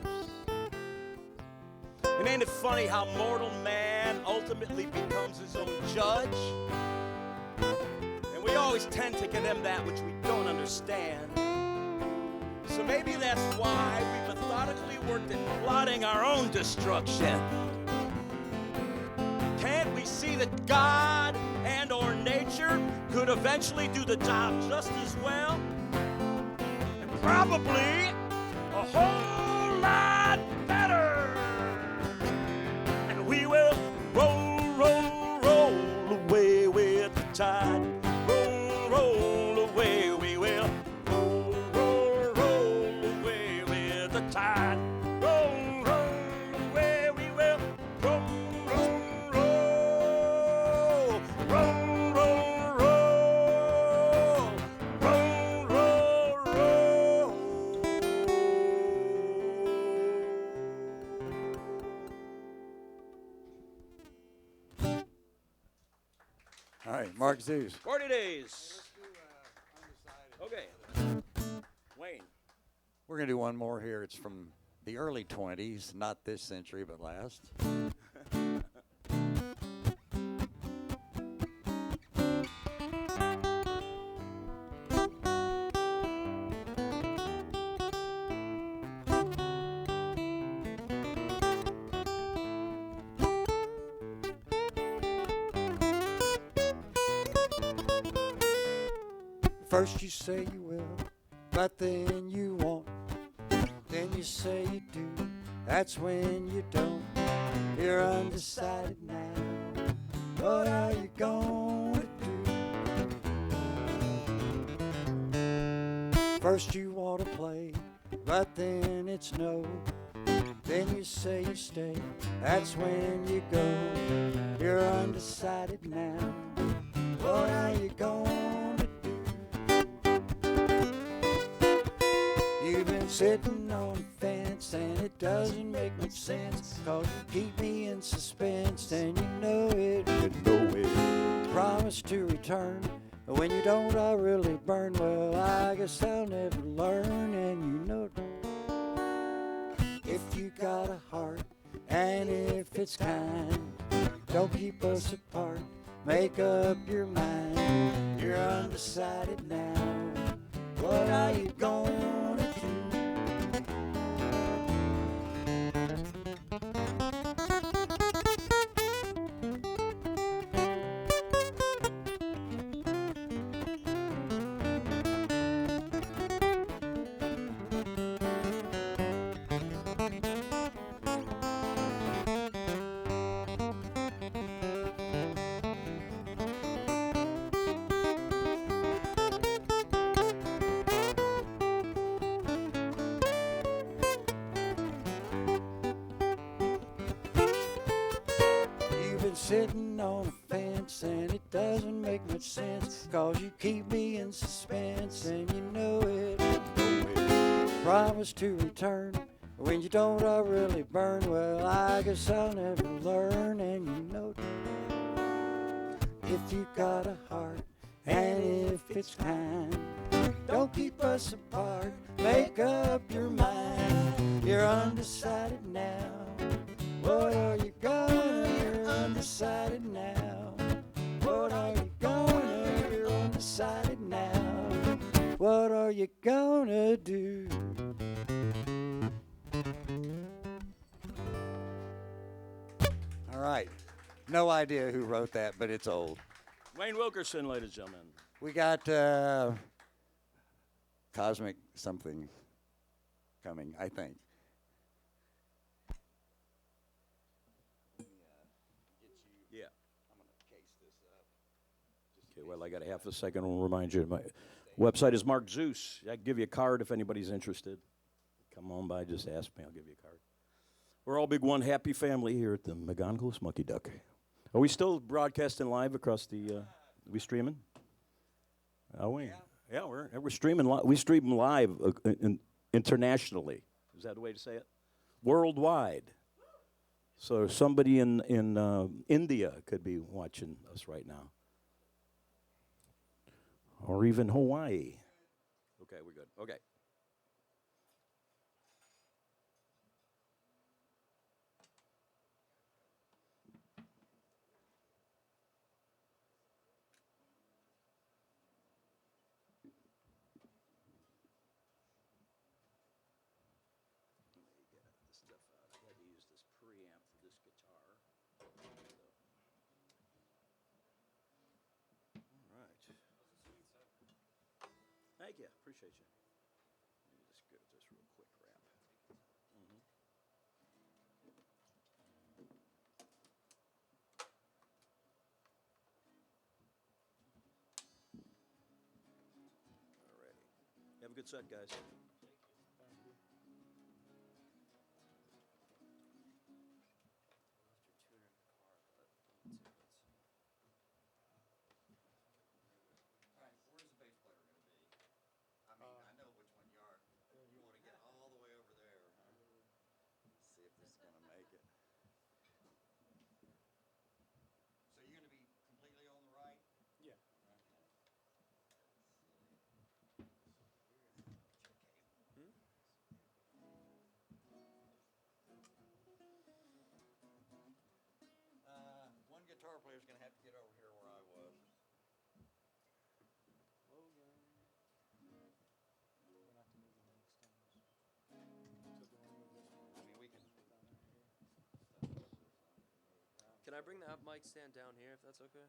Speaker 1: And ain't it funny how mortal man ultimately becomes his own judge? And we always tend to condemn that which we don't understand. So maybe that's why we methodically worked at plotting our own destruction. Can't we see that God and or nature could eventually do the job just as well? And probably a whole lot better. And we will roll away with the tide. Roll away, we will roll away with the tide. Roll away, we will roll. right, Mark Zeus.
Speaker 6: 40 days. Okay. Wayne.
Speaker 1: We're going to do one more here. It's from the early 20s, not this century, but last. First you say you will, but then you won't. Then you say you do, that's when you don't. You're undecided now, what are you gonna do? First you want to play, but then it's no. Then you say you stay, that's when you go. You're undecided now, what are you gonna do? You've been sitting on the fence and it doesn't make much sense, 'cause you keep me in suspense and you know it. Promise to return, but when you don't I really burn. Well, I guess I'll never learn, and you know it. If you got a heart and if it's kind, don't keep us apart, make up your mind. You're undecided now, what are you gonna do? Sitting on a fence and it doesn't make much sense, 'cause you keep me in suspense and you know it. Promise to return, when you don't I really burn. Well, I guess I'll never learn, and you know it. If you got a heart and if it's kind, don't keep us apart, make up your mind. You're undecided now, what are you gonna do? You're undecided now, what are you gonna do? You're undecided now, what are you gonna do? All right, no idea who wrote that, but it's old.
Speaker 6: Wayne Wilkerson, ladies and gentlemen.
Speaker 1: We got Cosmic something coming, I think.
Speaker 6: Yeah. I'm going to case this up. Okay, well, I got a half a second. I'll remind you. My website is Mark Zeus. I can give you a card if anybody's interested. Come on by, just ask me. I'll give you a card. We're all big one happy family here at the McGonigel's Mucky Duck. Are we still broadcasting live across the, are we streaming? Are we? Yeah, we're streaming live. We stream live internationally. Is that the way to say it? Worldwide. So somebody in India could be watching us right now. Or even Hawaii. Okay, we're good. Okay. Thank you. Appreciate you. Let me just give this real quick wrap. All righty. Have a good set, guys.
Speaker 1: So you're going to be completely on the right?
Speaker 7: Can I bring that mic stand down here if that's okay?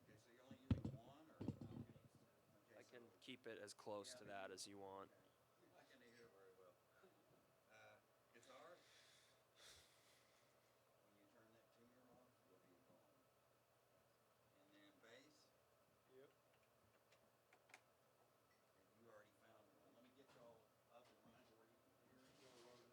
Speaker 1: Okay, so you're only using one, or how many?
Speaker 7: I can keep it as close to that as you want.
Speaker 1: I can hear very well. Guitar? When you turn that tuner off, you'll be gone. And then bass?
Speaker 7: Yep.
Speaker 1: And you already found one. Let me get y'all up and running where you can hear it.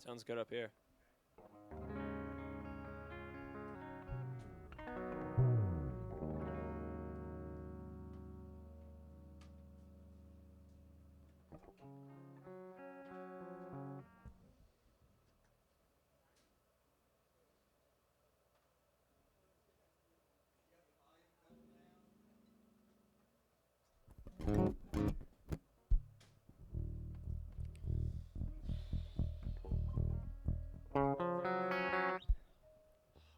Speaker 7: Sounds good up here.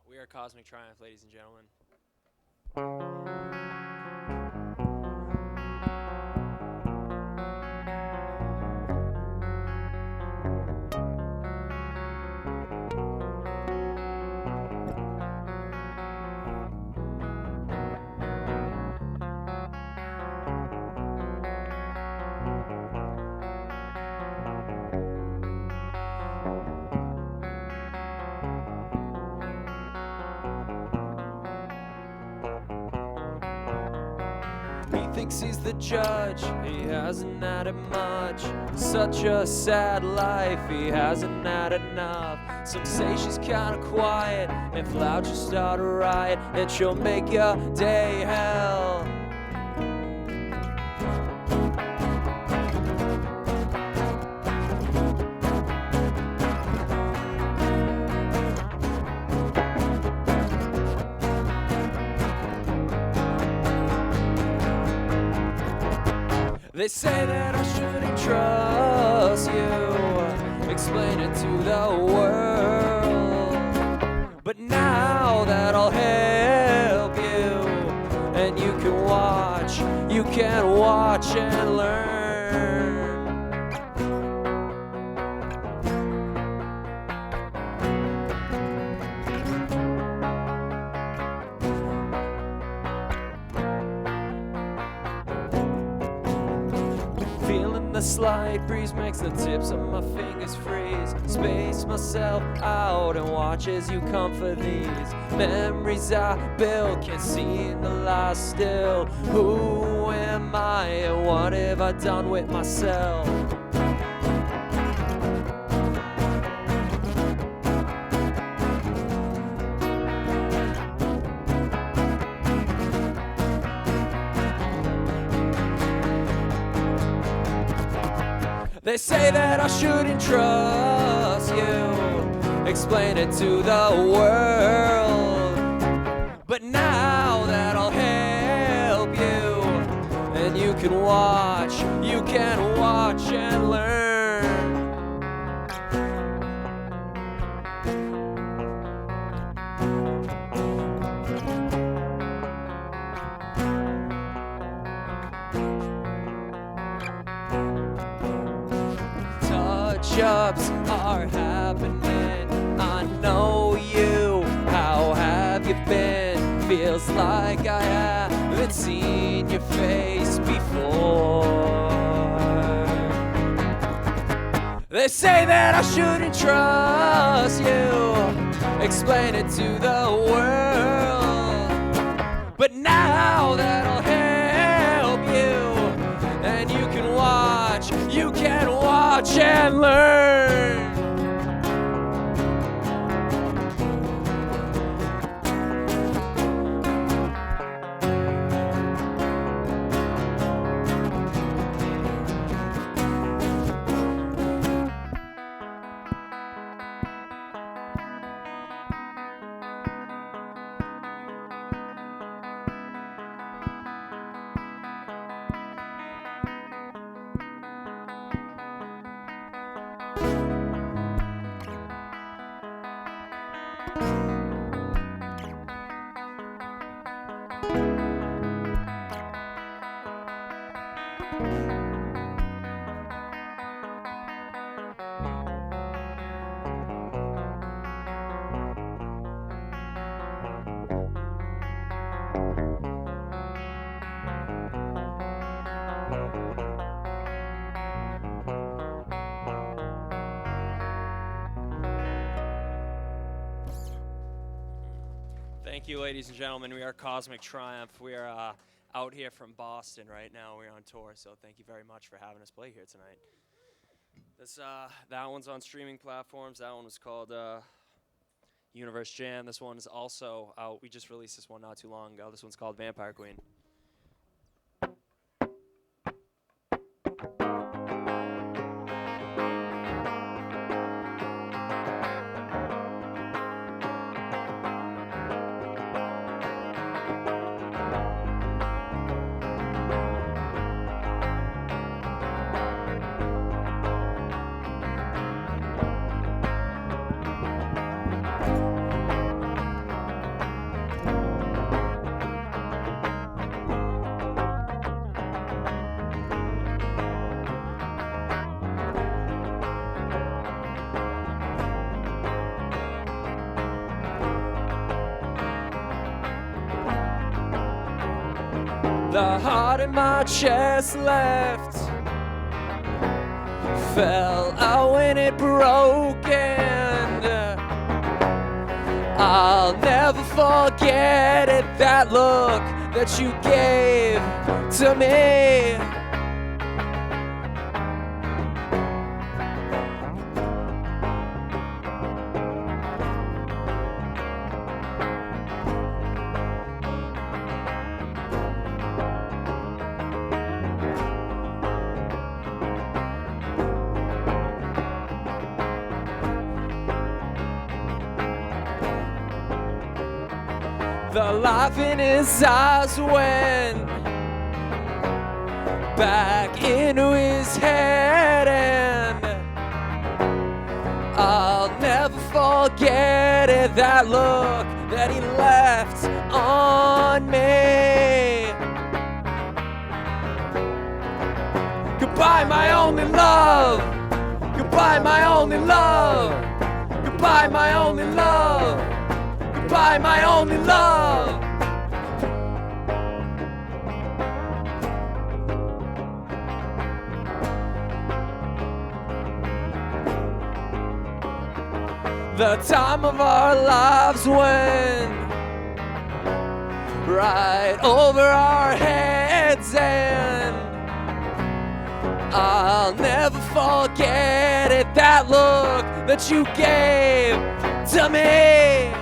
Speaker 7: We are Cosmic Triumph, ladies and gentlemen. Thinks he's the judge, he hasn't had it much. Such a sad life, he hasn't had enough. Some say she's kinda quiet, if loud she'll start a riot, and she'll make your day hell. They say that I shouldn't trust you, explain it to the world. But now that I'll help you, and you can watch and learn. The slight breeze makes the tips of my fingers freeze. Space myself out and watch as you come for these memories I built. Can't seem to lie still. Who am I and what have I done with myself? They say that I shouldn't trust you, explain it to the world. But now that I'll help you, and you can watch and learn. Touch-ups are happening. I know you. How have you been? Feels like I haven't seen your face before. They say that I shouldn't trust you, explain it to the world. But now that'll help you, and you can watch and learn.
Speaker 8: Thank you, ladies and gentlemen. We are Cosmic Triumph. We are out here from Boston right now. We're on tour, so thank you very much for having us play here tonight. That one's on streaming platforms. That one was called Universe Jam. This one is also out. We just released this one not too long ago. This one's called Vampire Queen.
Speaker 7: The heart in my chest left, fell out when it broke, and I'll never forget it, that look that you gave to me. The life in his eyes went back into his head, and I'll never forget it, that look that he left on me. Goodbye, my only love. Goodbye, my only love. Goodbye, my only love. Goodbye, my only love. The time of our lives went right over our heads, and I'll never forget it, that look that you gave to me.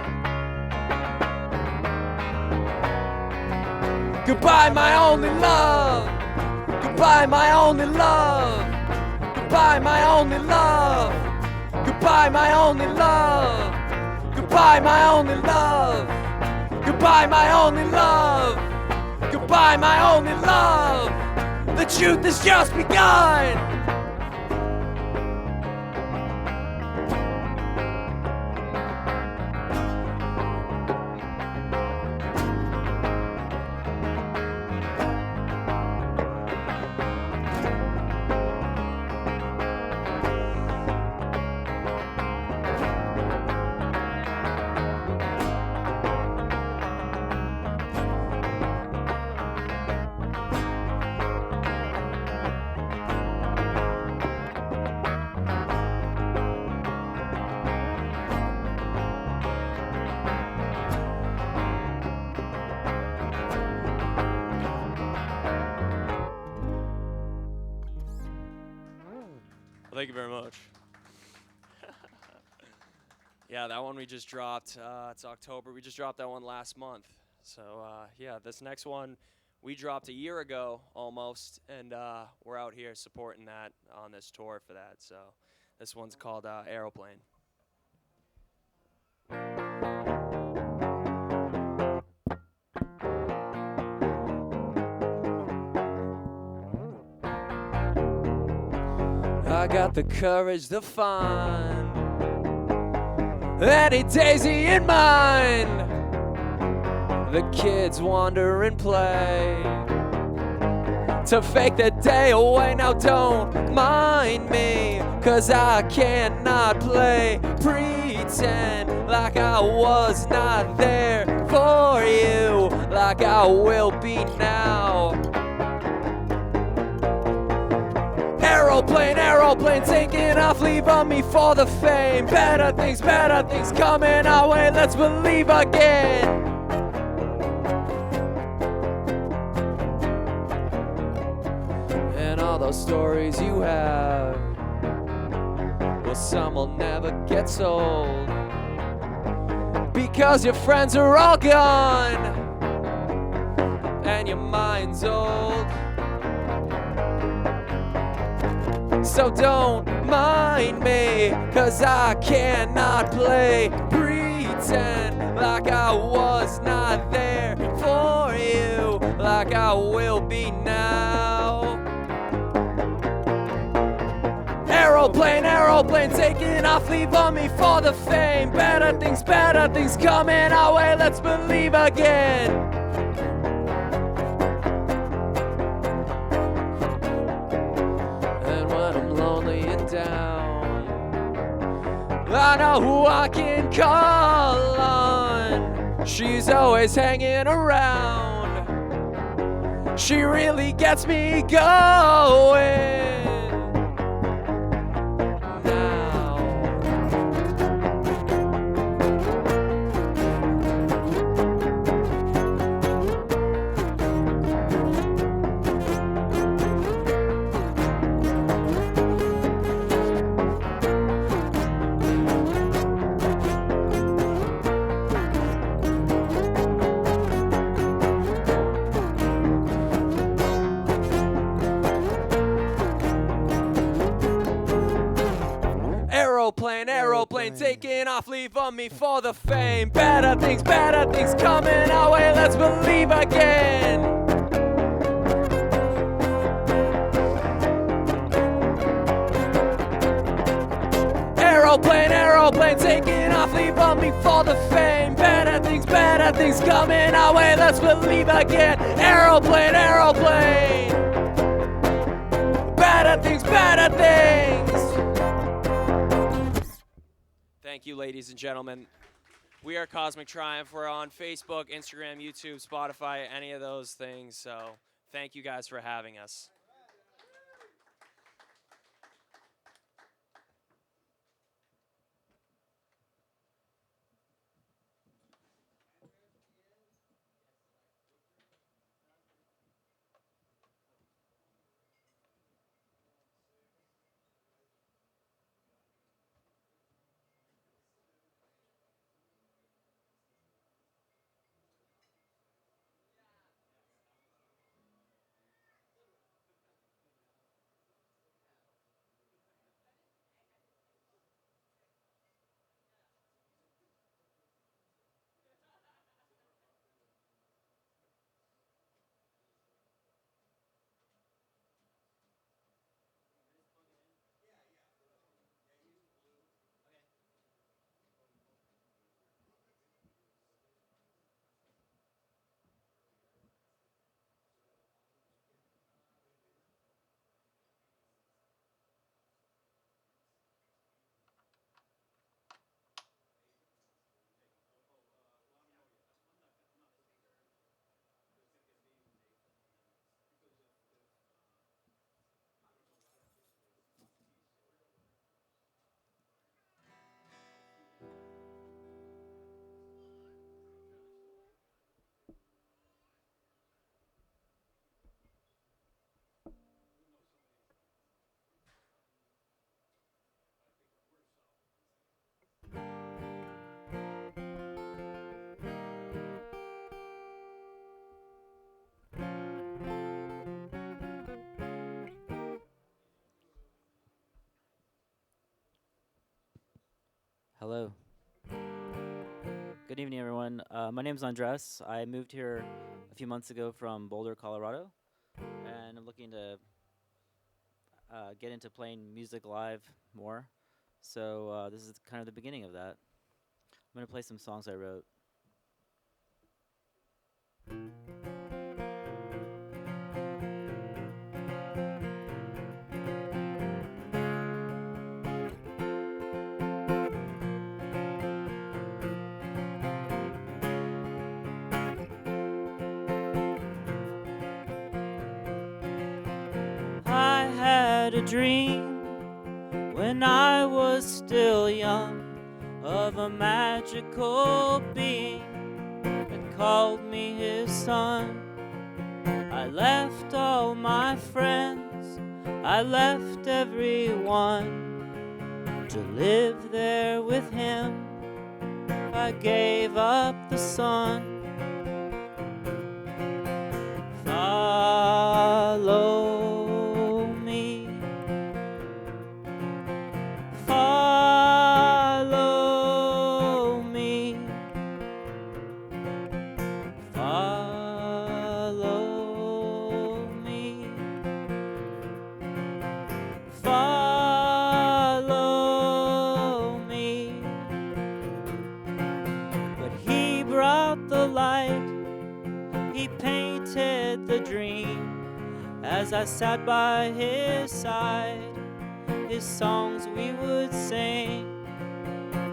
Speaker 7: Goodbye, my only love. Goodbye, my only love. Goodbye, my only love. Goodbye, my only love. Goodbye, my only love. Goodbye, my only love. Goodbye, my only love. The truth has just begun.
Speaker 8: Thank you very much. Yeah, that one we just dropped. It's October. We just dropped that one last month. So, yeah, this next one we dropped a year ago almost, and we're out here supporting that on this tour for that. So, this one's called Aeroplane.
Speaker 7: I got the courage to find any daisy in mind. The kids wander and play to fake the day away. Now don't mind me, 'cause I cannot play pretend like I was not there for you, like I will be now. Aeroplane, aeroplane, taking off, leave on me for the fame. Better things coming our way, let's believe again. And all those stories you have, well, some will never get told, because your friends are all gone, and your mind's old. So don't mind me, 'cause I cannot play pretend like I was not there for you, like I will be now. Aeroplane, aeroplane, taking off, leave on me for the fame. Better things coming our way, let's believe again. I know who I can call on. She's always hanging around. She really gets me going. Aeroplane, taking off, leave on me for the fame. Better things coming our way, let's believe again. Aeroplane, aeroplane, taking off, leave on me for the fame. Better things coming our way, let's believe again. Aeroplane, aeroplane. Better things.
Speaker 8: Thank you, ladies and gentlemen. We are Cosmic Triumph. We're on Facebook, Instagram, YouTube, Spotify, any of those things. So thank you guys for having us.
Speaker 9: Hello. Good evening, everyone. My name is Andres. I moved here a few months ago from Boulder, Colorado, and I'm looking to get into playing music live more. So this is kind of the beginning of that. I'm going to play some songs I wrote. I had a dream when I was still young of a magical being that called me his son. I left all my friends, I left everyone to live there with him. I gave up the sun. Follow me. Follow me. Follow me. Follow me. But he brought the light. He painted the dream as I sat by his side. His songs we would sing,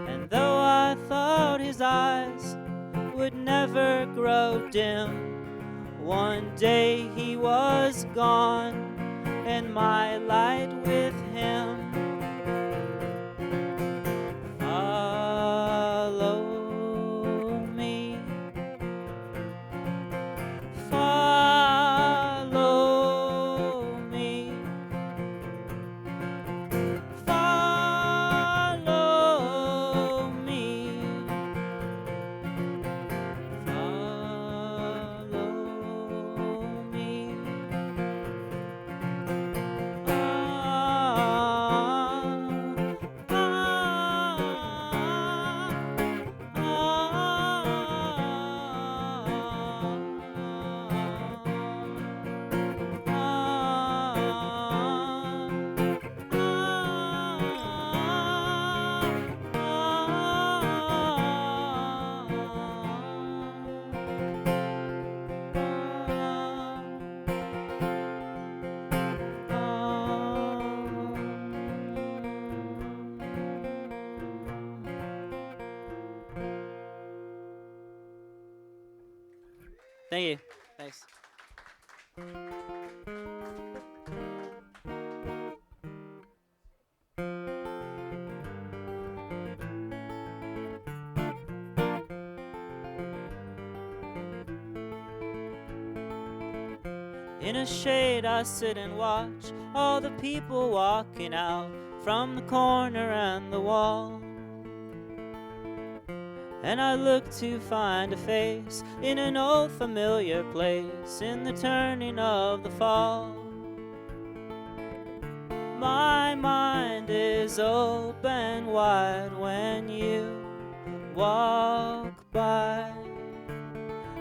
Speaker 9: and though I thought his eyes would never grow dim, one day he was gone, and my light with him. Follow me. Follow me. Follow me. Follow me. Thank you. Thanks. In a shade I sit and watch all the people walking out from the corner and the wall. And I look to find a face in an old familiar place in the turning of the fall. My mind is open wide when you walk by.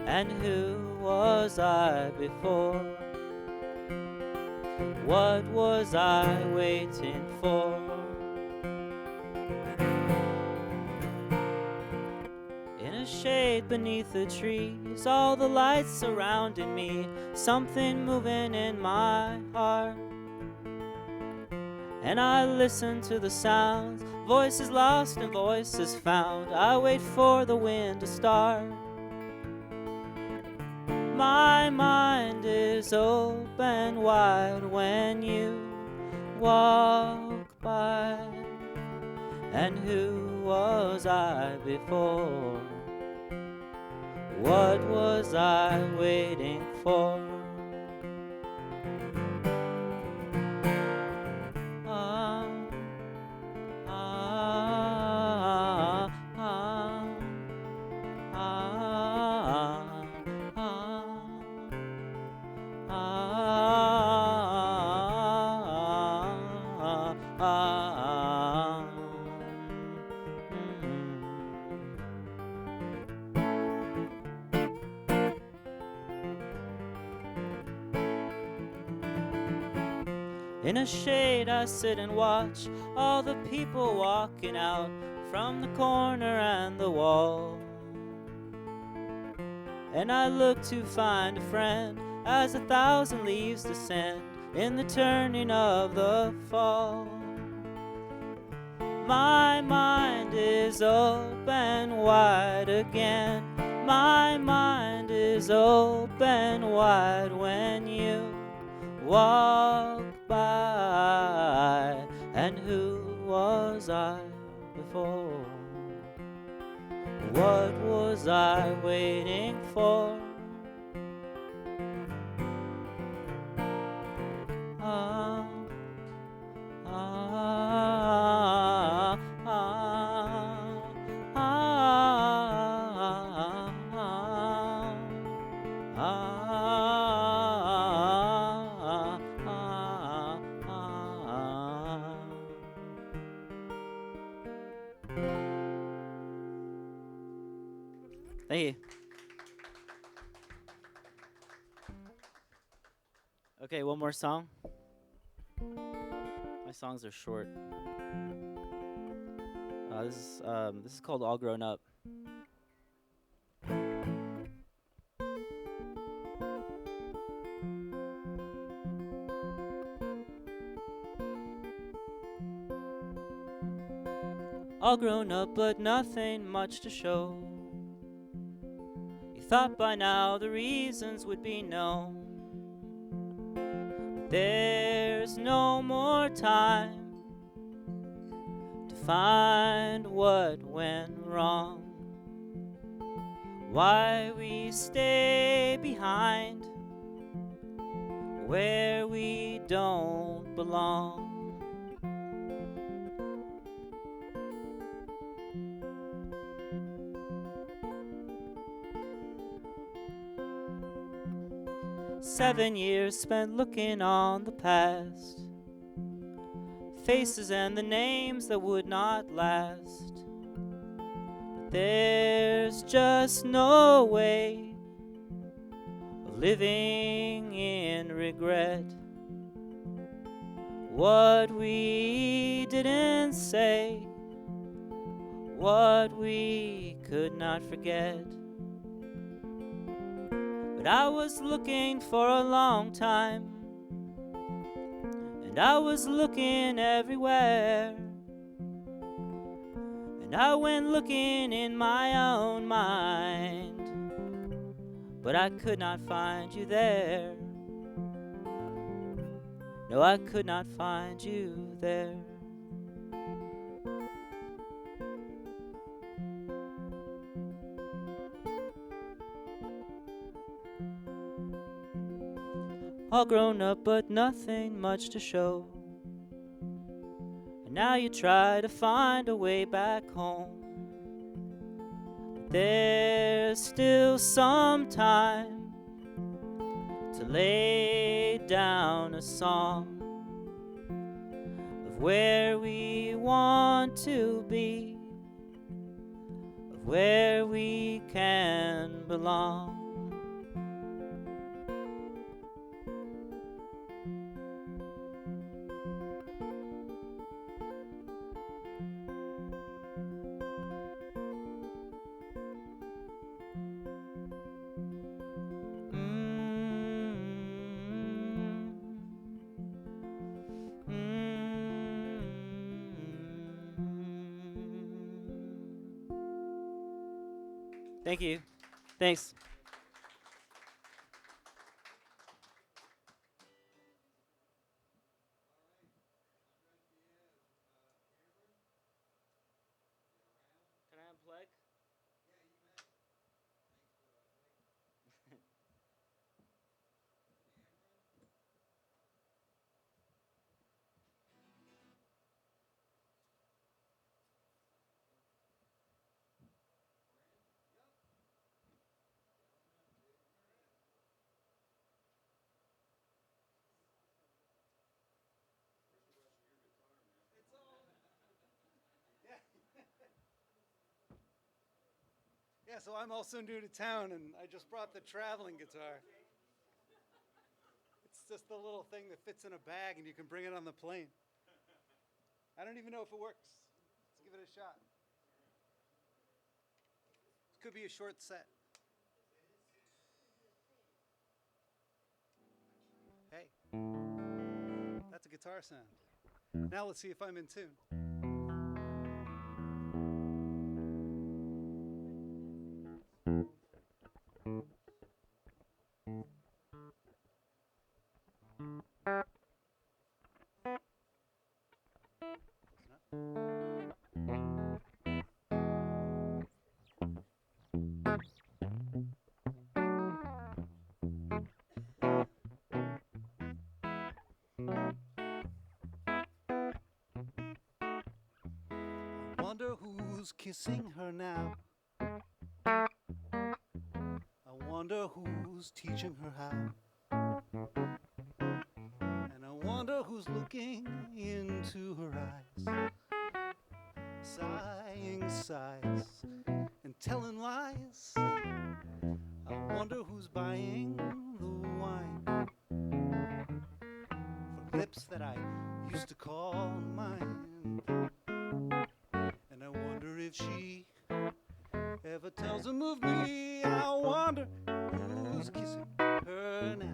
Speaker 9: And who was I before? What was I waiting for? In a shade beneath the trees, all the lights surrounding me, something moving in my heart. And I listen to the sounds, voices lost and voices found. I wait for the wind to start. My mind is open wide when you walk by. And who was I before? What was I waiting for? In a shade I sit and watch all the people walking out from the corner and the wall. And I look to find a friend as 1,000 leaves descend in the turning of the fall. My mind is open wide again. My mind is open wide when you walk by. And who was I before? What was I waiting for? Ah, ah, ah, ah, Thank you. Okay, one more song. My songs are short. This is called All Grown Up. All grown up, but nothing much to show. You thought by now the reasons would be known. There's no more time to find what went wrong. Why we stay behind where we don't belong. Seven years spent looking on the past, faces and the names that would not last. But there's just no way of living in regret. What we didn't say, what we could not forget. But I was looking for a long time, and I was looking everywhere, and I went looking in my own mind, but I could not find you there. No, I could not find you there. All grown up, but nothing much to show. And now you try to find a way back home. But there's still some time to lay down a song of where we want to be, of where we can belong. Thank you. Thanks. Can I unplug?
Speaker 10: Yeah, so I'm also new to town, and I just brought the traveling guitar. It's just the little thing that fits in a bag and you can bring it on the plane. I don't even know if it works. Let's give it a shot. It could be a short set. Hey, that's a guitar sound. Now let's see if I'm in tune. I wonder who's kissing her now. I wonder who's teaching her how. And I wonder who's looking into her eyes, sighing sighs and telling lies. I wonder who's buying the wine for lips that I used to call mine. And I wonder if she ever tells him of me. I wonder who's kissing her now.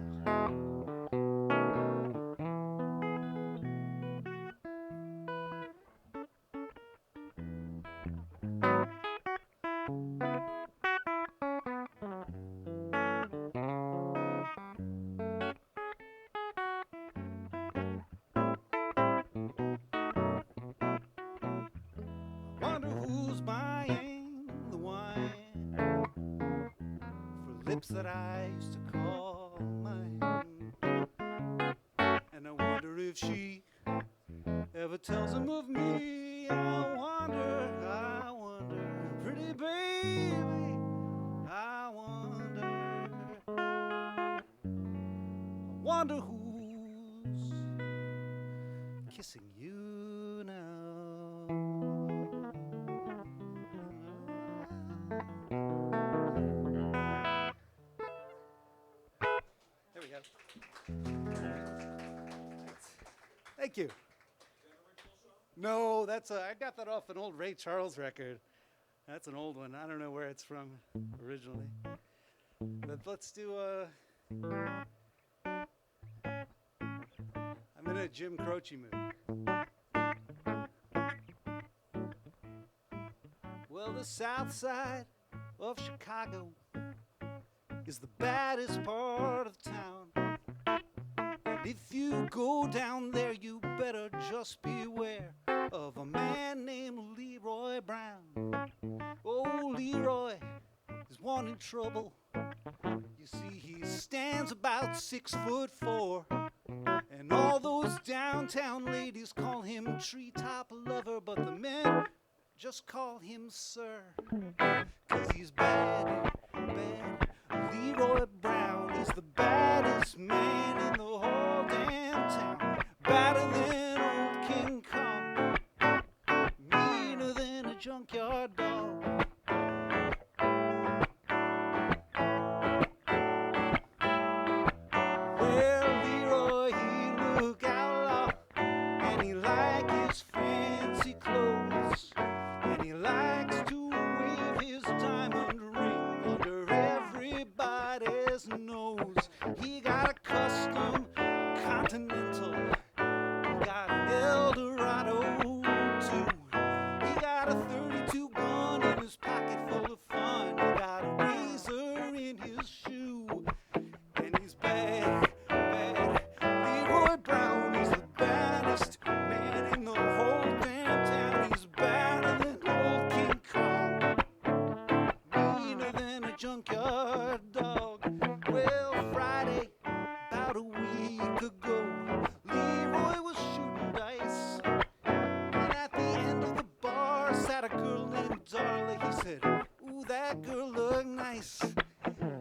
Speaker 10: I wonder who's buying the wine for lips that I used to call mine. And I wonder if she ever tells him of me. I wonder, pretty baby, I wonder who's kissing you now. There we go. Thank you. No, I got that off an old Ray Charles record. That's an old one. I don't know where it's from originally. But let's do I'm in a Jim Croce mood. Well, the south side of Chicago is the baddest part of town. And if you go down there, you better just beware of a man named Leroy Brown. Oh, Leroy is wanting trouble. You see, he stands about 6'4", and all those downtown ladies call him treetop lover, but the men just call him sir, 'cause he's bad, bad. Leroy Brown is the baddest man in the whole damn town. Badder than old King Kong, meaner than a junkyard dog. Well, Leroy, he look outlaw, and he like his fancy clothes, and he likes to wave his diamond ring under everybody's nose. He got a custom Continental, he got an Eldorado too. He got a 32 gun in his pocket full of fun. He got a razor in his shoe, and he's bad, bad. Leroy Brown is the baddest man in the whole damn town. He's badder than old King Kong, meaner than a junkyard dog. Well, Friday, about a week ago, Leroy was shooting dice, and at the end of the bar sat a girl named Darla. He said, ooh, that girl looked nice.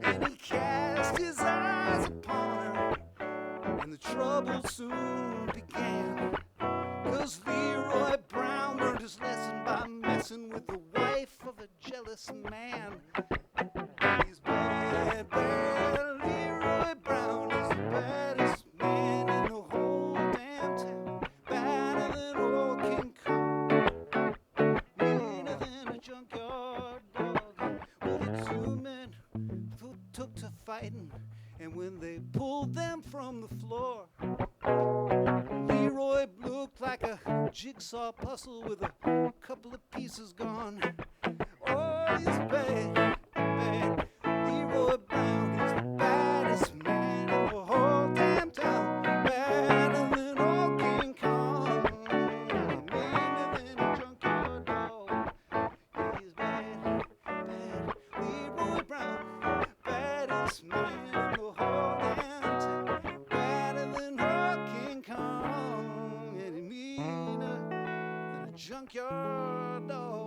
Speaker 10: And he cast his eyes upon her, and the trouble soon began. 'Cause Leroy Brown learned his lesson by messing with the wife of a jealous man. He's bad, bad. Leroy Brown is the baddest man. who took to fighting, and when they pulled them from the floor, Leroy looked like a jigsaw puzzle with a couple of pieces gone. Oh, he's bad, bad. Leroy Brown, he's the baddest man in the whole damn town. Badder than old King Kong, meaner than a junkyard dog. He's bad, bad. Leroy Brown, baddest man in the whole damn town. Badder than old King Kong, and he's meaner than a junkyard dog.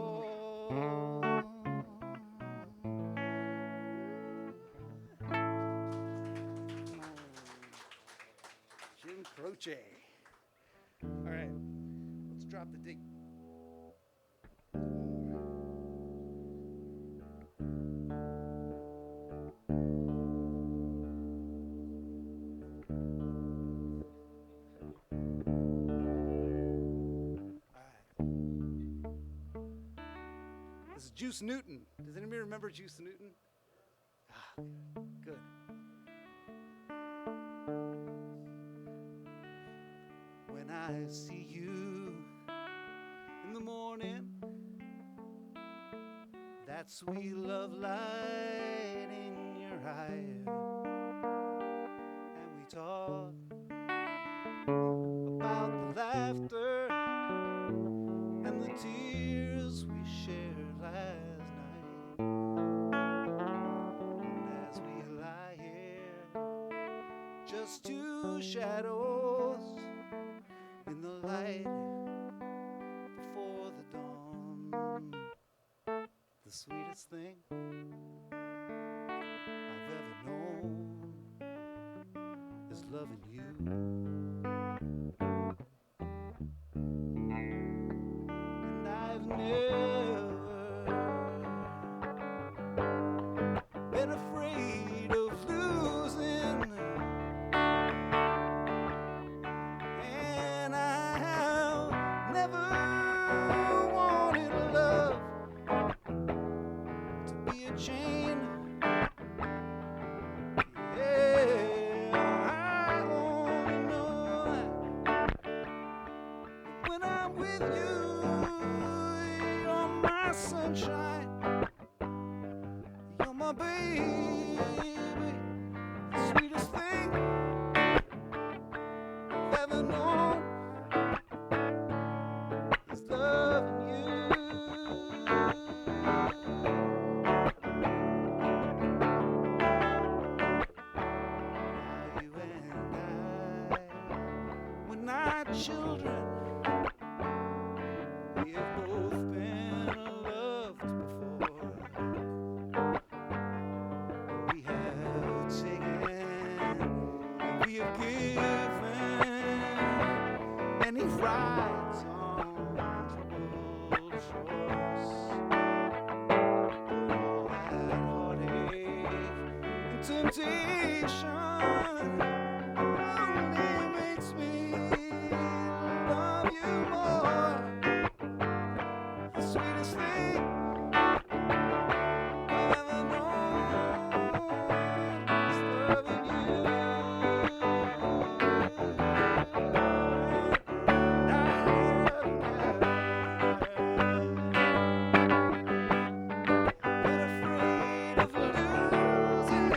Speaker 10: Jim Croce. All right, let's drop the dig. This is Juice Newton. Does anybody remember Juice Newton? Ah, good. When I see you in the morning, that sweet love light in your eye, and we talk about the laughter and the tears we shared last night. And as we lie here, just two shadows in the light before the dawn, the sweetest thing I've ever known is loving you. And I've never been afraid of losing, and I have never wanted love to be a chain. Yeah, I only know that when I'm with you, you're my sunshine, you're my baby, the sweetest thing I've ever known is loving you. You and I, we're not children. We have both been loved before. We have taken and we have given many rides on troubled shores. But all that heartache and temptation only makes me love you more. The sweetest thing I've ever known is loving you. And I have never been afraid of losing.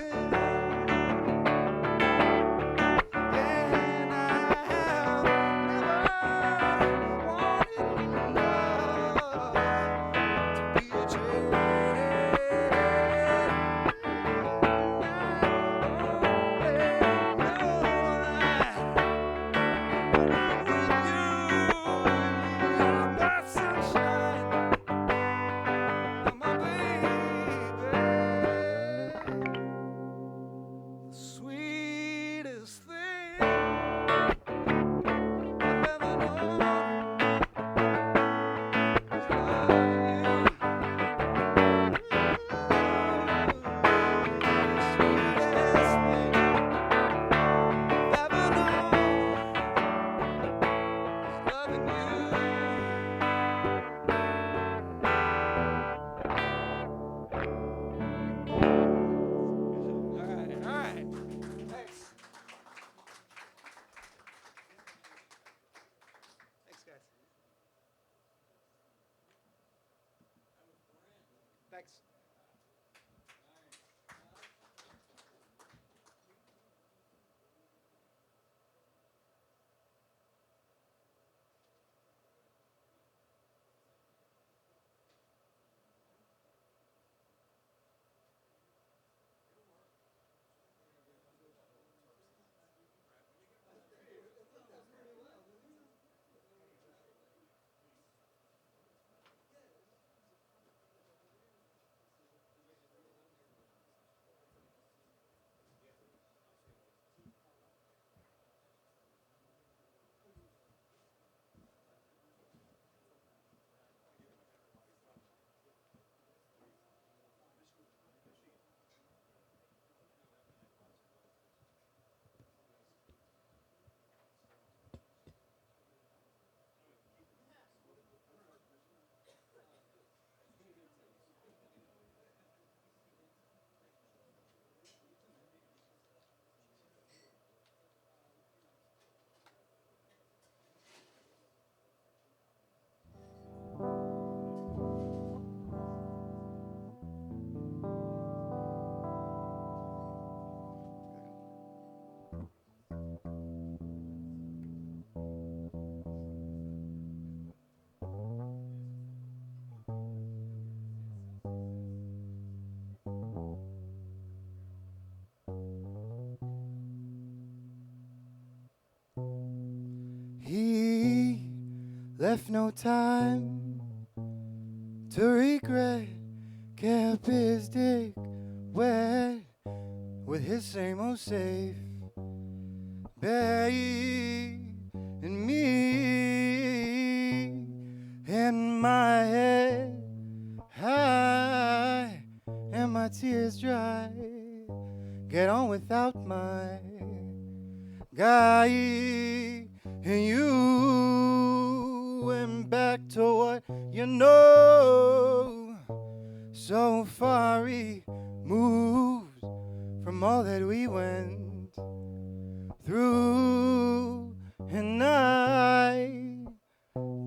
Speaker 3: Thanks.
Speaker 11: He left no time to regret, kept his dick wet with his same old safe bet and me and my head high and my tears dry. Get on without my guy, and you went back to what you know. So far removed from all that we went through, and I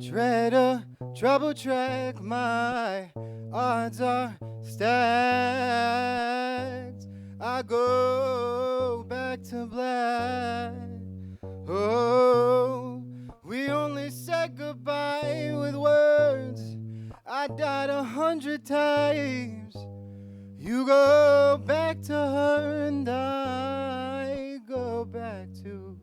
Speaker 11: tread a trouble track. My odds are stacked. I go back to black. Oh, we only said goodbye with words. I died 100 times. You go back to her and I go back to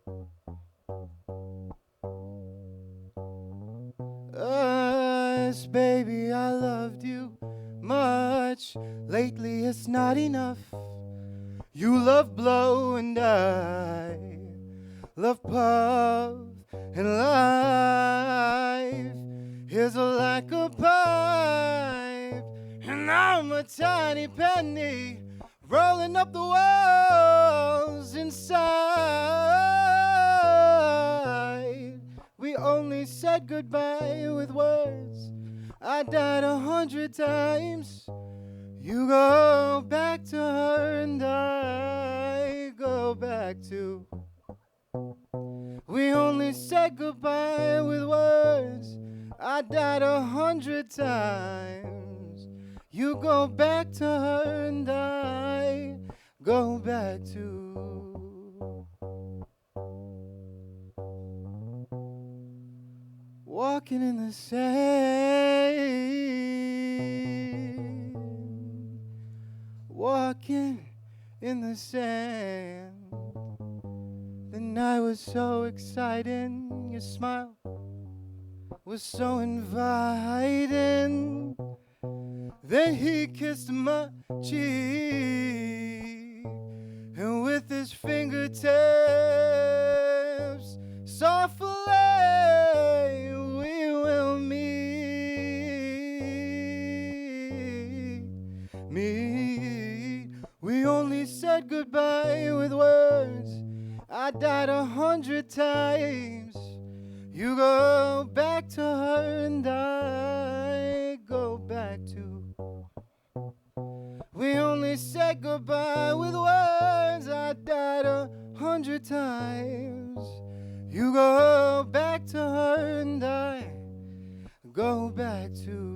Speaker 11: us. Baby, I loved you much. Lately it's not enough. You love blow and I love puff and life. Here's a like a pipe, and I'm a tiny penny rolling up the walls inside. We only said goodbye with words. I died 100 times. You go back to her and I go back to. We only said goodbye with words. I died 100 times. You go back to her and I go back to. Walking in the sand. Walking in the sand. The night was so exciting. Your smile was so inviting. Then he kissed my cheek, and with his fingertips softly we will meet. We only said goodbye with words. I died 100 times. You go back to her and I go back to. We only said goodbye with words. I died 100 times. You go back to her and I go back to.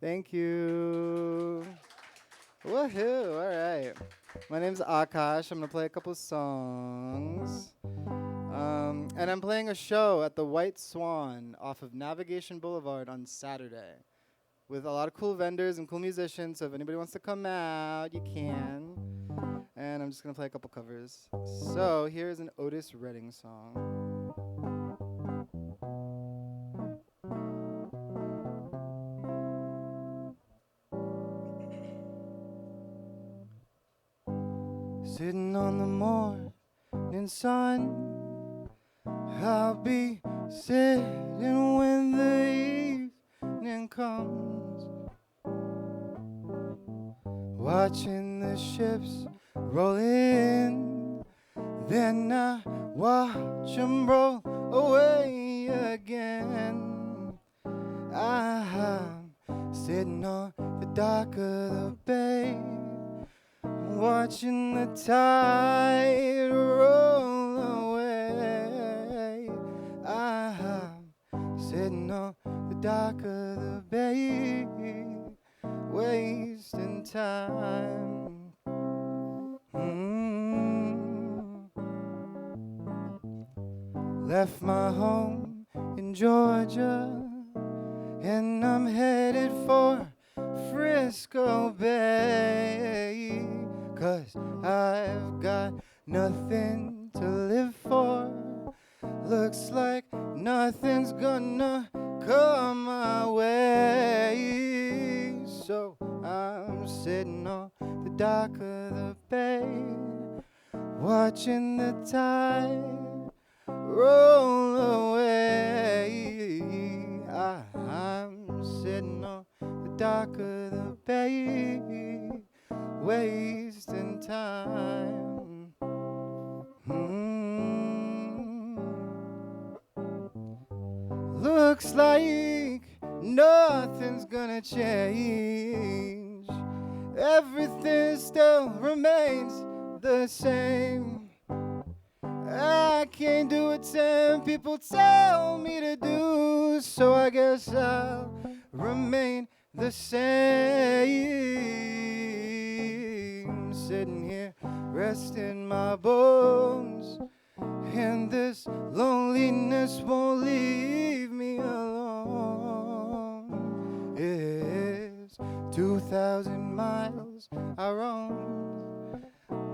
Speaker 11: Thank you. Woohoo! All right. My name's Akash. I'm gonna play a couple songs. And I'm playing a show at the White Swan off of Navigation Boulevard on Saturday with a lot of cool vendors and cool musicians. So if anybody wants to come out, you can. And I'm just gonna play a couple covers. So here's an Otis Redding song. Sitting on the morning sun, I'll be sitting when the evening comes, watching the ships roll in, then I watch 'em roll away again. I'm sitting on the dock of the bay, watching the tide roll away. I'm sitting on the dock of the bay, wasting time. Left my home in Georgia, and I'm headed for Frisco Bay, 'cause I've got nothing to live for. Looks like nothing's gonna come my way. So I'm sitting on the dock of the bay, watching the tide roll away. I'm sitting on the dock of the bay, wasting time. Looks like nothing's gonna change. Everything still remains the same. I can't do what 10 people tell me to do, so I guess I'll remain the same. Sitting here, resting my bones, and this loneliness won't leave me alone. It's 2,000 miles I roam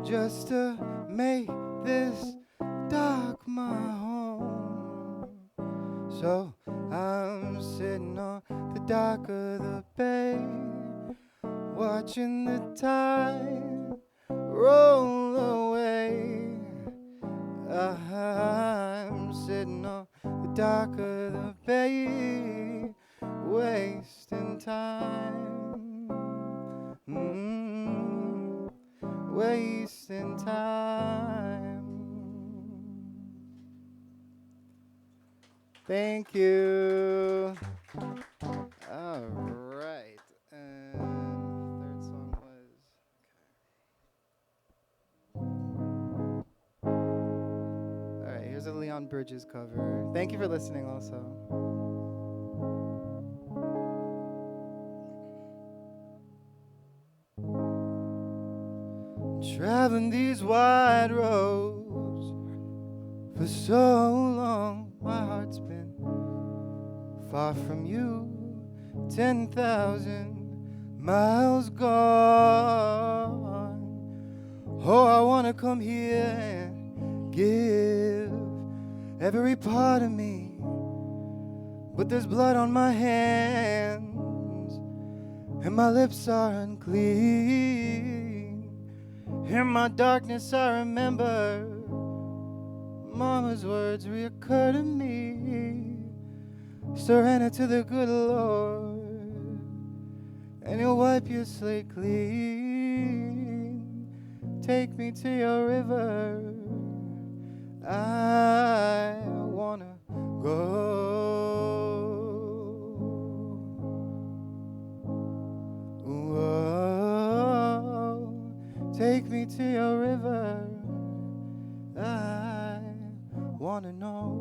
Speaker 11: just to make this dock my home. So I'm sitting on the dock of the bay, watching the tide roll away. I'm sitting on the dock of the bay, wasting time. Wasting time. Thank you. All right. And third song was. All right. Here's a Leon Bridges cover. Thank you for listening, also. Traveling these wide roads for so long, my heart's been far from you, 10,000 miles gone. Oh, I wanna come here and give every part of me, but there's blood on my hands and my lips are unclean. In my darkness I remember Mama's words reoccur to me. Surrender to the good Lord, and He'll wipe your slate clean. Take me to your river, I wanna go. Whoa, take me to your river, I wanna know.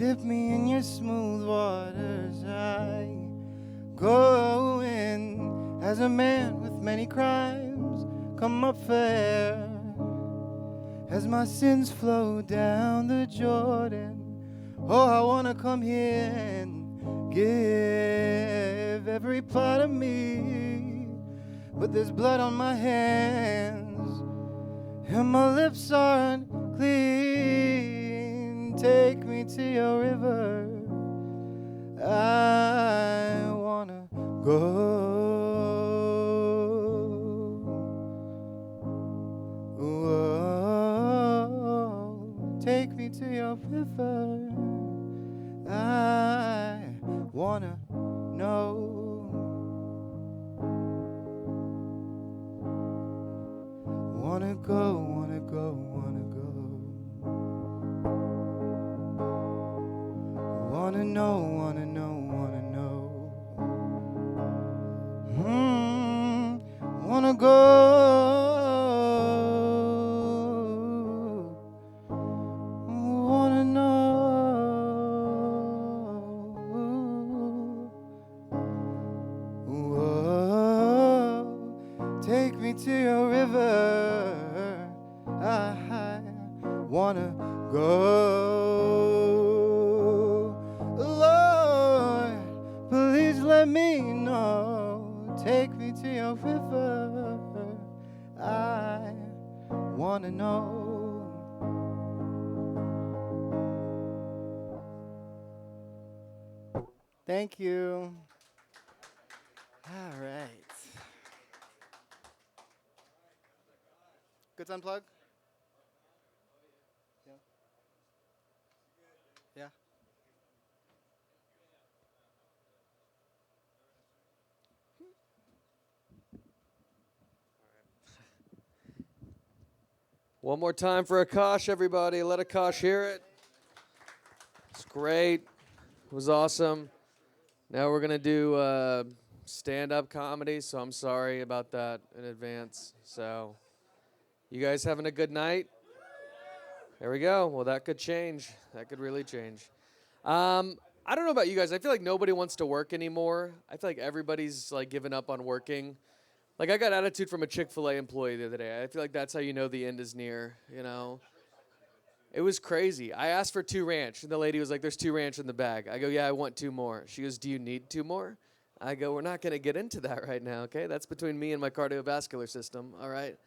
Speaker 11: Dip me in your smooth waters. I go in as a man with many crimes. Come up fair as my sins flow down the Jordan. Oh, I wanna come here and give every part of me. But there's blood on my hands and my lips aren't clean. Take me to your river. I wanna go. Whoa, take me to your river. I wanna know. Wanna go, wanna go, wanna go. Wanna know, wanna know, wanna know. Wanna go. Wanna know. Whoa, take me to your river. I wanna go. Lord, please let me know. Take me to your river. I wanna know. Thank you. All right. Good to unplug? Yeah. Yeah.
Speaker 7: One more time for Akash, everybody. Let Akash hear it. It's great. It was awesome. Now we're going to do stand-up comedy, so I'm sorry about that in advance. So, you guys having a good night? There we go. Well, that could change. That could really change. I don't know about you guys. I feel like nobody wants to work anymore. I feel like everybody's like given up on working. Like I got attitude from a Chick-fil-A employee the other day. I feel like that's how you know the end is near, you know? It was crazy. I asked for 2 ranch, and the lady was like, there's 2 ranch in the bag. I go, yeah, I want 2 more. She goes, do you need 2 more? I go, we're not going to get into that right now, okay? That's between me and my cardiovascular system, all right?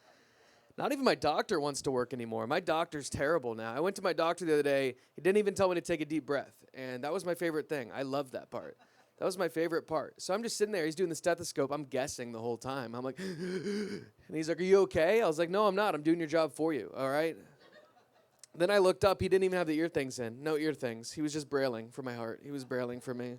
Speaker 7: Not even my doctor wants to work anymore. My doctor's terrible now. I went to my doctor the other day. He didn't even tell me to take a deep breath, and that was my favorite thing. I loved that part. That was my favorite part. So I'm just sitting there. He's doing the stethoscope. I'm guessing the whole time. I'm like, and he's like, are you okay? I was like, no, I'm not. I'm doing your job for you, all right? Then I looked up. He didn't even have the ear things in. No ear things. He was just brailing for my heart. He was brailing for me.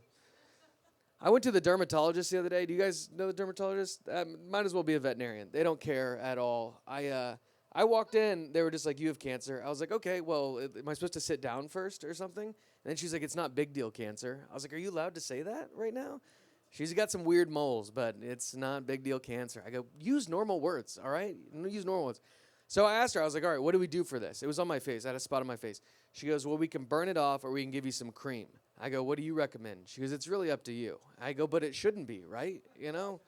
Speaker 7: I went to the dermatologist the other day. Do you guys know the dermatologist? Might as well be a veterinarian. They don't care at all. I walked in. They were just like, you have cancer. I was like, okay, well, am I supposed to sit down first or something? And then she's like, it's not big deal cancer. I was like, are you allowed to say that right now? She's got some weird moles, but it's not big deal cancer. I go, use normal words, all right? Use normal words. So I asked her, I was like, all right, what do we do for this? It was on my face. I had a spot on my face. She goes, well, we can burn it off or we can give you some cream. I go, what do you recommend? She goes, it's really up to you. I go, but it shouldn't be, right? You know?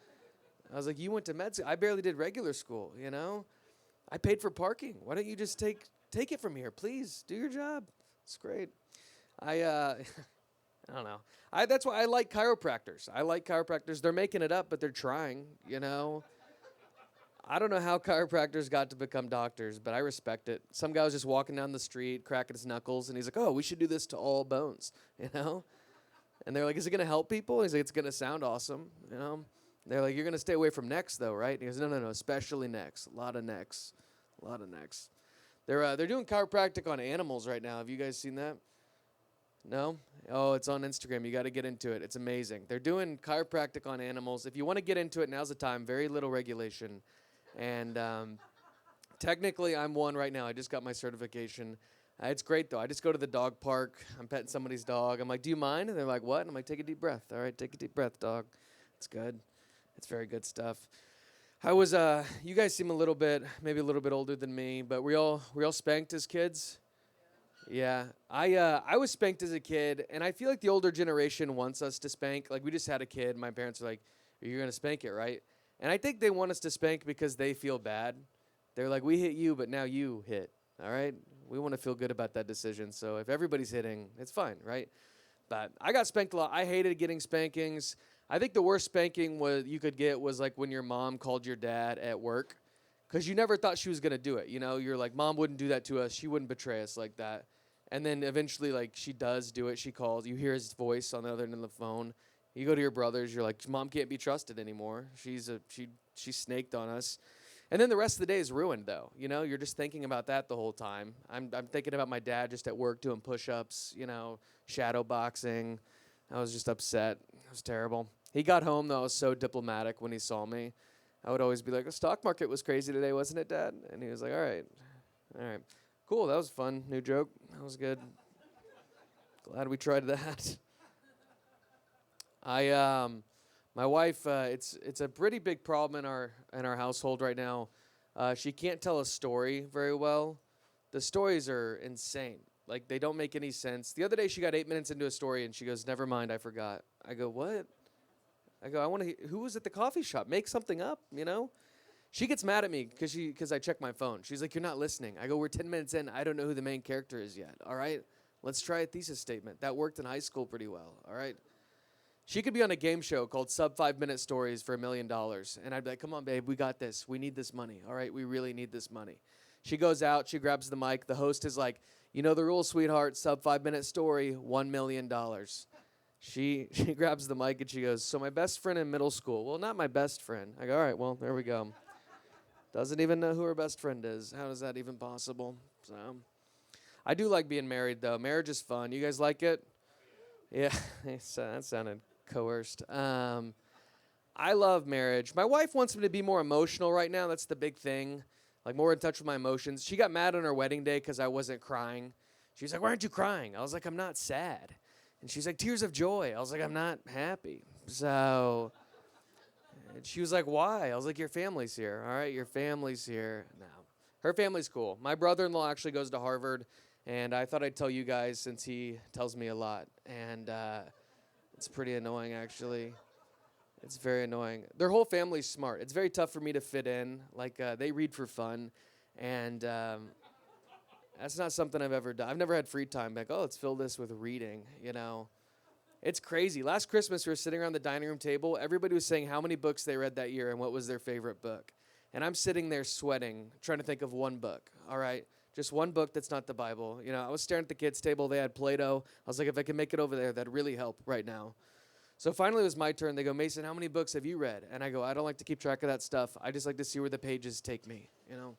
Speaker 7: I was like, you went to med school. I barely did regular school, you know? I paid for parking. Why don't you just take it from here, please? Do your job. It's great. I don't know. That's why I like chiropractors. I like chiropractors. They're making it up, but they're trying, you know? I don't know how chiropractors got to become doctors, but I respect it. Some guy was just walking down the street, cracking his knuckles, and he's like, oh, we should do this to all bones, you know? And they're like, is it going to help people? He's like, it's going to sound awesome, you know? They're like, you're going to stay away from necks, though, right? And he goes, no, especially necks. A lot of necks. They're doing chiropractic on animals right now. Have you guys seen that? No? Oh, it's on Instagram. You got to get into it. It's amazing. They're doing chiropractic on animals. If you want to get into it, now's the time. Very little regulation. And technically, I'm one right now. I just got my certification. It's great, though. I just go to the dog park. I'm petting somebody's dog. I'm like, do you mind? And they're like, what? And I'm like, take a deep breath. All right, take a deep breath, dog. It's good. It's very good stuff. I was, you guys seem maybe a little bit older than me, but were y'all spanked as kids?
Speaker 12: Yeah, I was spanked as a kid, and I feel like the older generation wants us to spank. Like we just had a kid. My parents were like, "You're gonna spank it, right?" And I think they want us to spank because they feel bad. They're like, "We hit you, but now you hit." All right, we want to feel good about that decision. So if everybody's hitting, it's fine, right? But I got spanked a lot. I hated getting spankings. I think the worst spanking you could get was like when your mom called your dad at work, because you never thought she was gonna do it. You know, you're like, Mom wouldn't do that to us. She wouldn't betray us like that. And then eventually, like, she does do it. She calls. You hear his voice on the other end of the phone. You go to your brothers. You're like, Mom can't be trusted anymore. She snaked on us. And then the rest of the day is ruined, though. You know, you're just thinking about that the whole time. I'm thinking about my dad just at work doing push-ups, you know, shadow boxing. I was just upset. It was terrible. He got home, though. I was so diplomatic when he saw me. I would always be like, the stock market was crazy today, wasn't it, Dad? And he was like, all right. Cool, that was fun. New joke. That was good. Glad we tried that. My wife, it's a pretty big problem in our household right now. She can't tell a story very well. The stories are insane. Like, they don't make any sense. The other day, she got 8 minutes into a story, and she goes, never mind, I forgot. I go, what? I go, I want to who was at the coffee shop? Make something up, you know? She gets mad at me because I check my phone. She's like, you're not listening. I go, we're 10 minutes in. I don't know who the main character is yet, all right? Let's try a thesis statement. That worked in high school pretty well, all right? She could be on a game show called Sub 5 Minute Stories for $1 million. And I'd be like, come on, babe, we got this. We need this money, all right? We really need this money. She goes out. She grabs the mic. The host is like, you know the rules, sweetheart. Sub 5 Minute Story, $1 million. She grabs the mic and she goes, so my best friend in middle school. Well, not my best friend. I go, all right, well, there we go. Doesn't even know who her best friend is. How is that even possible? So, I do like being married, though. Marriage is fun. You guys like it? Yeah, that sounded coerced. I love marriage. My wife wants me to be more emotional right now. That's the big thing. Like, more in touch with my emotions. She got mad on her wedding day because I wasn't crying. She's like, why aren't you crying? I was like, I'm not sad. And she's like, tears of joy. I was like, I'm not happy. So, and she was like, why? I was like, your family's here. All right, your family's here. No, her family's cool. My brother-in-law actually goes to Harvard, and I thought I'd tell you guys since he tells me a lot. And it's pretty annoying, actually. It's very annoying. Their whole family's smart. It's very tough for me to fit in. Like, they read for fun, and that's not something I've ever done. I've never had free time. Like, oh, let's fill this with reading, you know. It's crazy. Last Christmas, we were sitting around the dining room table. Everybody was saying how many books they read that year and what was their favorite book. And I'm sitting there sweating, trying to think of one book, all right? Just one book that's not the Bible. You know, I was staring at the kids' table. They had Play-Doh. I was like, if I can make it over there, that'd really help right now. So finally, it was my turn. They go, Mason, how many books have you read? And I go, I don't like to keep track of that stuff. I just like to see where the pages take me, you know?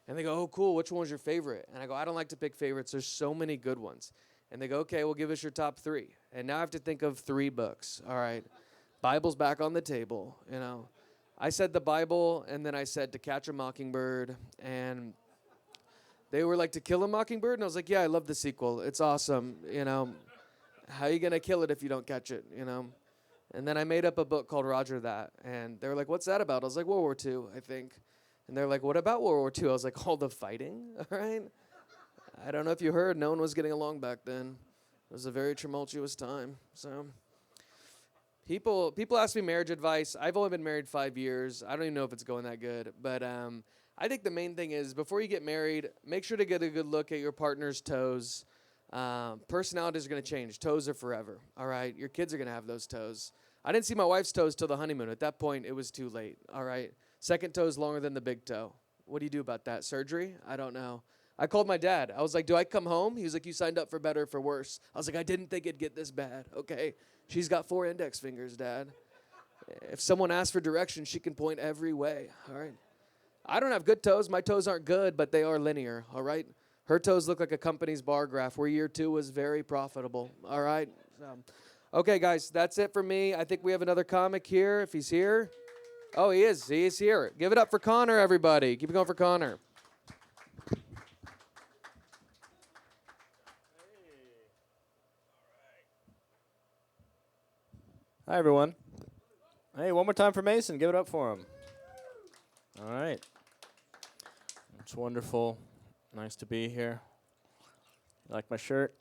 Speaker 12: And they go, oh, cool, which one was your favorite? And I go, I don't like to pick favorites. There's so many good ones. And they go, okay, well, give us your top 3. And now I have to think of 3 books, all right? Bible's back on the table, you know? I said the Bible, and then I said To Catch a Mockingbird, and they were like, To Kill a Mockingbird? And I was like, yeah, I love the sequel. It's awesome, you know? How are you going to kill it if you don't catch it, you know? And then I made up a book called Roger That, and they were like, what's that about? I was like, World War II, I think. And they're like, what about World War II? I was like, all the fighting, all right? I don't know if you heard, no one was getting along back then. It was a very tumultuous time. So people ask me marriage advice. I've only been married 5 years. I don't even know if it's going that good. But I think the main thing is before you get married, make sure to get a good look at your partner's toes. Personalities are going to change. Toes are forever, all right? Your kids are going to have those toes. I didn't see my wife's toes till the honeymoon. At that point, it was too late, all right? Second toe is longer than the big toe. What do you do about that? Surgery? I don't know. I called my dad. I was like, do I come home? He was like, you signed up for better or for worse. I was like, I didn't think it'd get this bad. Okay. She's got 4 index fingers, Dad. If someone asks for directions, she can point every way, all right? I don't have good toes. My toes aren't good, but they are linear, all right? Her toes look like a company's bar graph where year 2 was very profitable, all right? Okay, guys, that's it for me. I think we have another comic here, if he's here. Oh, he is. He is here. Give it up for Connor, everybody. Keep it going for Connor.
Speaker 13: Hi, everyone. Hey, one more time for Mason. Give it up for him. All right. It's wonderful. Nice to be here. Like my shirt?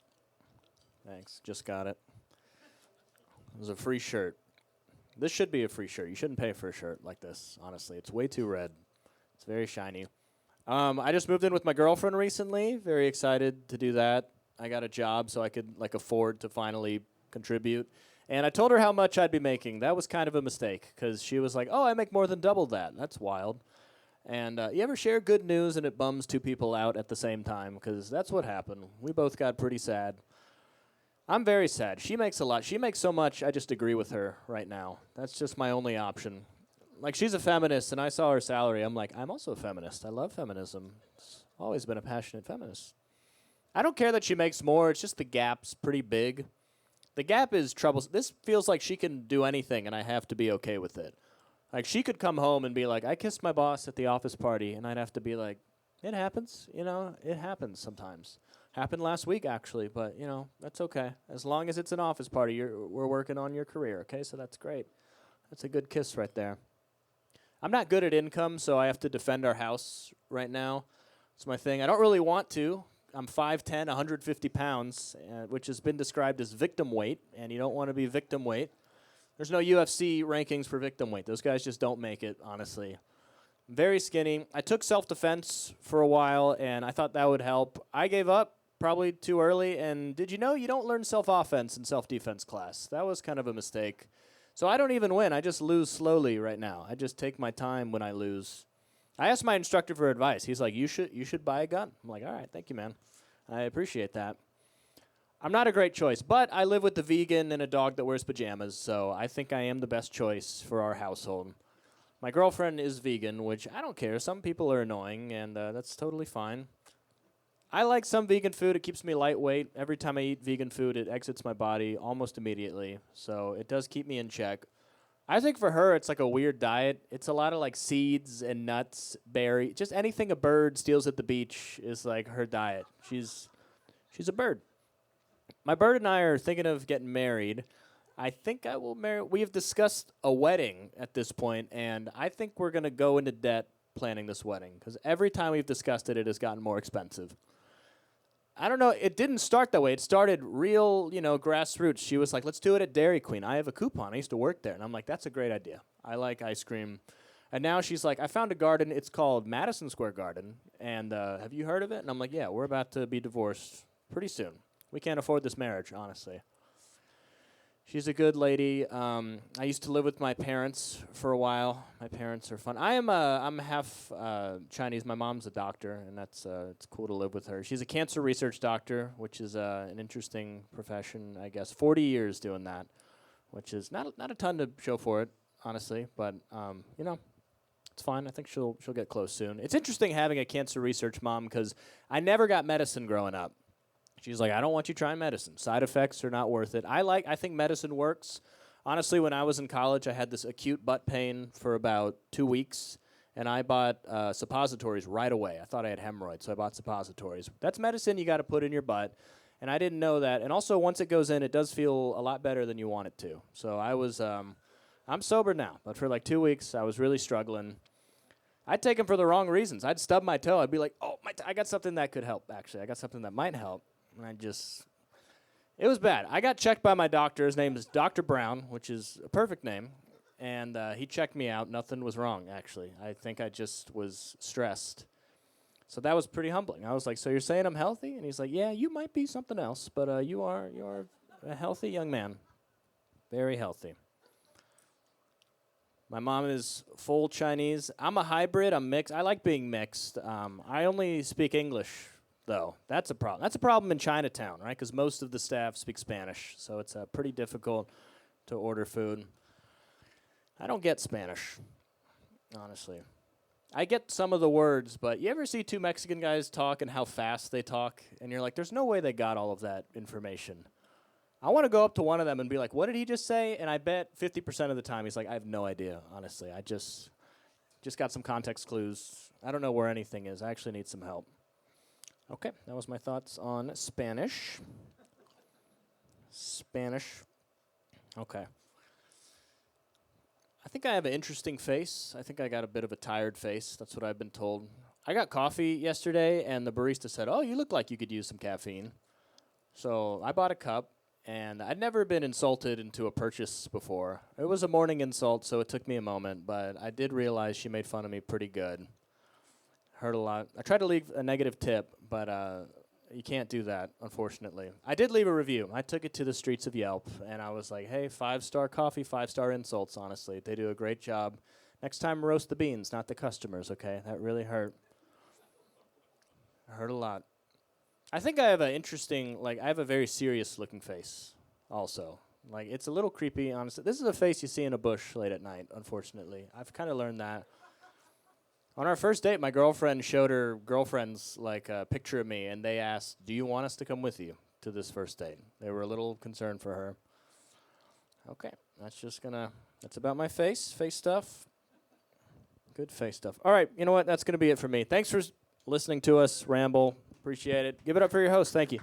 Speaker 13: Thanks. Just got it. It was a free shirt. This should be a free shirt. You shouldn't pay for a shirt like this, honestly. It's way too red. It's very shiny. I just moved in with my girlfriend recently. Very excited to do that. I got a job so I could afford to finally contribute. And I told her how much I'd be making. That was kind of a mistake because she was like, oh, I make more than double that. That's wild. And you ever share good news and it bums two people out at the same time? Because that's what happened. We both got pretty sad. I'm very sad. She makes a lot. She makes so much, I just agree with her right now. That's just my only option. Like, she's a feminist, and I saw her salary. I'm like, I'm also a feminist. I love feminism. It's always been a passionate feminist. I don't care that she makes more. It's just the gap's pretty big. The gap is troublesome. This feels like she can do anything, and I have to be okay with it. Like, she could come home and be like, I kissed my boss at the office party, and I'd have to be like, it happens. You know, it happens sometimes. Happened last week, actually, but, you know, that's okay. As long as it's an office party, we're working on your career, okay? So that's great. That's a good kiss right there. I'm not good at income, so I have to defend our house right now. It's my thing. I don't really want to. I'm 5'10", 150 pounds, which has been described as victim weight, and you don't want to be victim weight. There's no UFC rankings for victim weight. Those guys just don't make it, honestly. I'm very skinny. I took self-defense for a while, and I thought that would help. I gave up probably too early, and did you know you don't learn self-offense in self-defense class? That was kind of a mistake. So I don't even win. I just lose slowly right now. I just take my time when I lose. I asked my instructor for advice. He's like, you should buy a gun. I'm like, all right, thank you, man. I appreciate that. I'm not a great choice, but I live with a vegan and a dog that wears pajamas, so I think I am the best choice for our household. My girlfriend is vegan, which I don't care. Some people are annoying, and that's totally fine. I like some vegan food. It keeps me lightweight. Every time I eat vegan food, it exits my body almost immediately, so it does keep me in check. I think for her, it's like a weird diet. It's a lot of like seeds and nuts, berry, just anything a bird steals at the beach is like her diet. She's a bird. My bird and I are thinking of getting married. I think I will marry. We have discussed a wedding at this point, and I think we're going to go into debt planning this wedding because every time we've discussed it, it has gotten more expensive. I don't know. It didn't start that way. It started real, grassroots. She was like, let's do it at Dairy Queen. I have a coupon. I used to work there. And I'm like, that's a great idea. I like ice cream. And now she's like, I found a garden. It's called Madison Square Garden. And have you heard of it? And I'm like, yeah, we're about to be divorced pretty soon. We can't afford this marriage, honestly. She's a good lady. I used to live with my parents for a while. My parents are fun. I'm half Chinese. My mom's a doctor, and it's cool to live with her. She's a cancer research doctor, which is an interesting profession, I guess. 40 years doing that, which is not a ton to show for it, honestly. But it's fine. I think she'll get close soon. It's interesting having a cancer research mom because I never got medicine growing up. She's like, I don't want you trying medicine. Side effects are not worth it. I think medicine works. Honestly, when I was in college, I had this acute butt pain for about 2 weeks, and I bought suppositories right away. I thought I had hemorrhoids, so I bought suppositories. That's medicine you got to put in your butt, and I didn't know that. And also, once it goes in, it does feel a lot better than you want it to. So I'm sober now, but for like 2 weeks, I was really struggling. I'd take them for the wrong reasons. I'd stub my toe. I'd be like, oh, I got something that could help, actually. I got something that might help. And it was bad. I got checked by my doctor. His name is Dr. Brown, which is a perfect name. And he checked me out. Nothing was wrong, actually. I think I just was stressed. So that was pretty humbling. I was like, so you're saying I'm healthy? And he's like, yeah, you might be something else, but you are a healthy young man. Very healthy. My mom is full Chinese. I'm a hybrid. I'm mixed. I like being mixed. I only speak English, though. That's a problem. That's a problem in Chinatown, right? Because most of the staff speak Spanish, so it's pretty difficult to order food. I don't get Spanish, honestly. I get some of the words, but you ever see two Mexican guys talk and how fast they talk? And you're like, there's no way they got all of that information. I want to go up to one of them and be like, what did he just say? And I bet 50% of the time he's like, I have no idea, honestly. I just got some context clues. I don't know where anything is. I actually need some help. Okay, that was my thoughts on Spanish. Okay. I think I have an interesting face. I think I got a bit of a tired face. That's what I've been told. I got coffee yesterday, and the barista said, oh, you look like you could use some caffeine. So I bought a cup, and I'd never been insulted into a purchase before. It was a morning insult, so it took me a moment, but I did realize she made fun of me pretty good. Hurt a lot. I tried to leave a negative tip, but you can't do that, unfortunately. I did leave a review. I took it to the streets of Yelp, and I was like, hey, 5-star coffee, 5-star insults, honestly. They do a great job. Next time, roast the beans, not the customers, okay? That really hurt. It hurt a lot. I think I have an interesting, I have a very serious-looking face also. It's a little creepy, honestly. This is a face you see in a bush late at night, unfortunately. I've kind of learned that. On our first date, my girlfriend showed her girlfriends a picture of me, and they asked, do you want us to come with you to this first date? They were a little concerned for her. Okay, that's about my face stuff. Good face stuff. All right, you know what? That's going to be it for me. Thanks for listening to us ramble. Appreciate it. Give it up for your host. Thank you.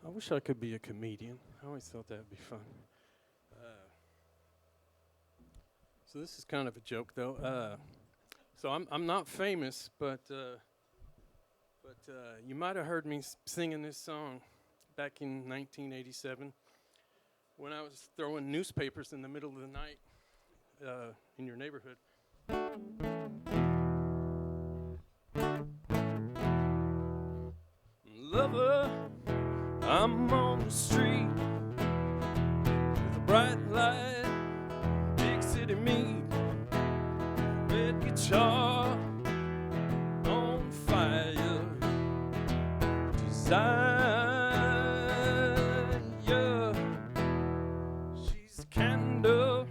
Speaker 14: I wish I could be a comedian. I always thought that would be fun. So this is kind of a joke, though. So I'm not famous, but you might have heard me singing this song back in 1987 when I was throwing newspapers in the middle of the night in your neighborhood. Lover, I'm on the street with a bright light, big city meat, red guitar on fire, desire. She's a candle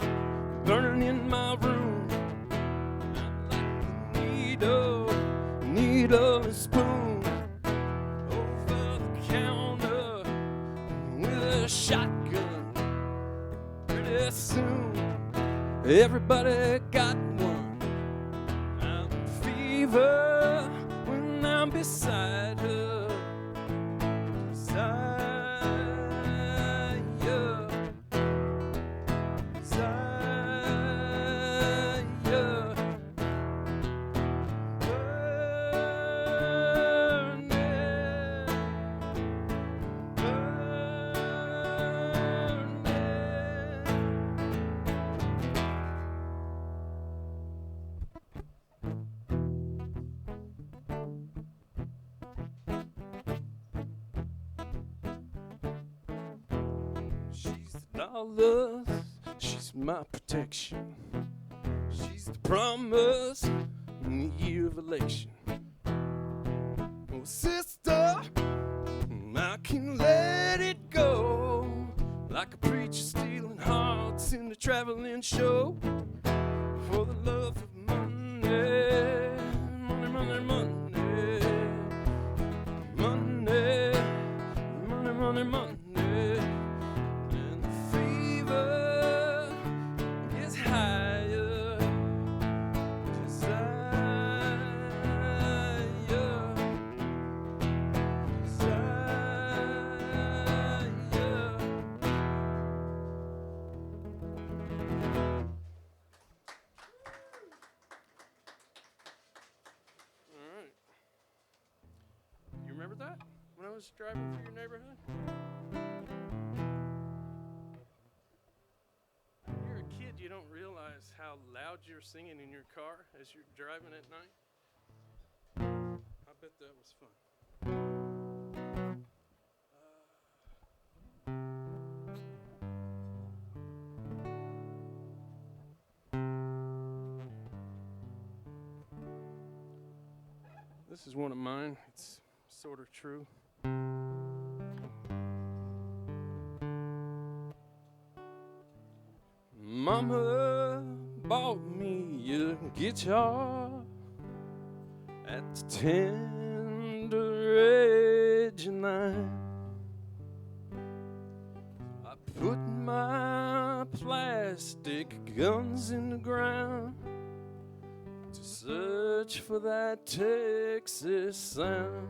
Speaker 14: burning in my room. I'm like a needle and spoon. Shotgun pretty soon. Everybody got one. I'm in fever when I'm beside her. Desire, desire. Love, she's my protection. She's the promise in the year of election. Oh, sister, I can let it go like a preacher stealing hearts in the traveling show for the love of money, money, money, money, money, money, money, money. was driving through your neighborhood? When you're a kid, you don't realize how loud you're singing in your car as you're driving at night. I bet that was fun. This is one of mine. It's sort of true. Mama bought me a guitar at the tender age of 9. I put my plastic guns in the ground to search for that Texas sound.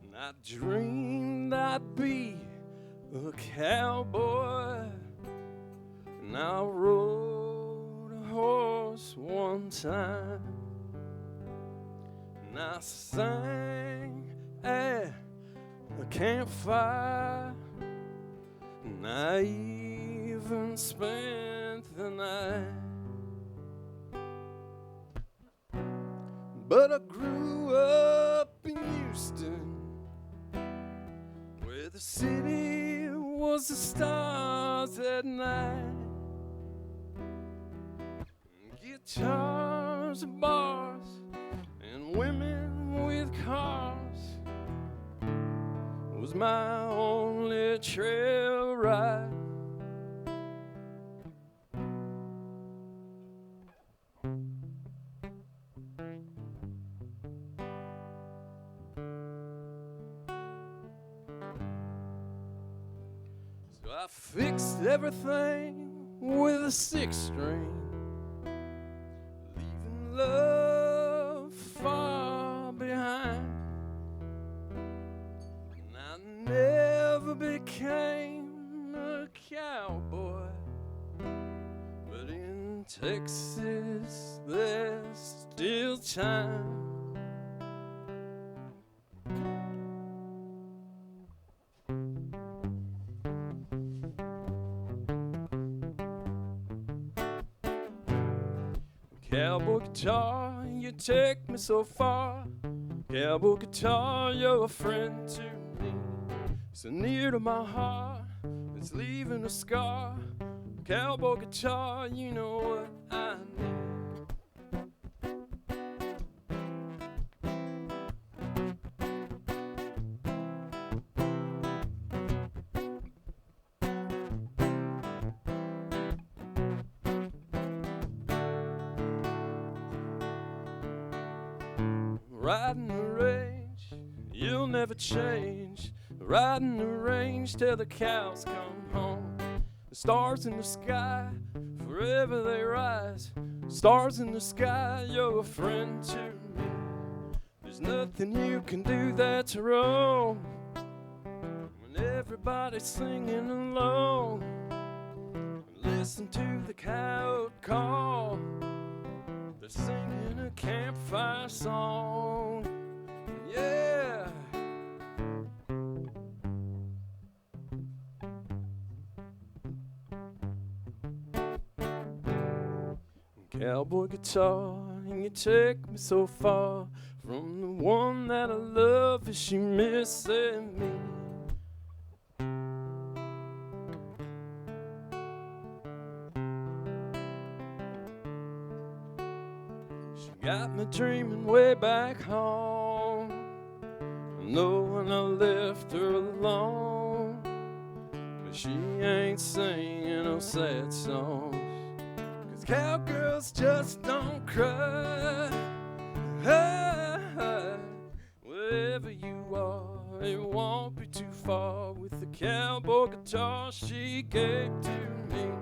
Speaker 14: And I dreamed I'd be a cowboy, and I rode a horse one time. And I sang at a campfire, and I even spent the night. But I grew up in Houston, where the city was the stars at night. Guitars and bars and women with cars was my only trail ride. So I fixed everything with a 6-string, leaving love far behind. And I never became a cowboy, but in Texas there's still time. Cowboy guitar, you take me so far. Cowboy guitar, you're a friend to me. So near to my heart, it's leaving a scar. Cowboy guitar, you know what I need. Riding the range, you'll never change. Riding the range till the cows come home. The stars in the sky, forever they rise. Stars in the sky, you're a friend to me. There's nothing you can do that's wrong when everybody's singing along. Listen to the coyote call. They're singing a campfire song, yeah. Cowboy guitar, and you take me so far from the one that I love. Is she missing me? Got me dreaming way back home, knowing I left her alone. But she ain't singing no sad songs, 'cause cowgirls just don't cry. Wherever you are, it won't be too far with the cowboy guitar she gave to me.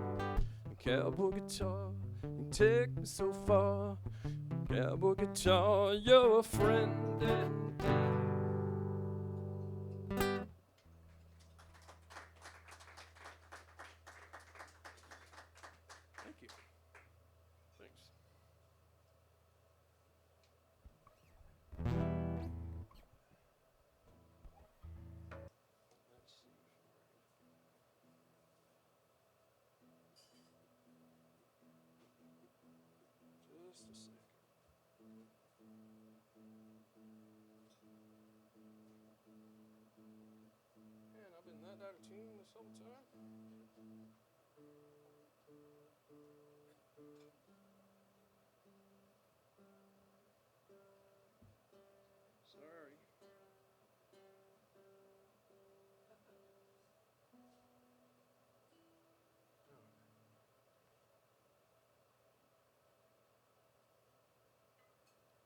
Speaker 14: Cowboy guitar, you take me so far. Cowboy guitar, you're a friend indeed. just a sec. Man, I've been that out of tune this whole time. Sorry.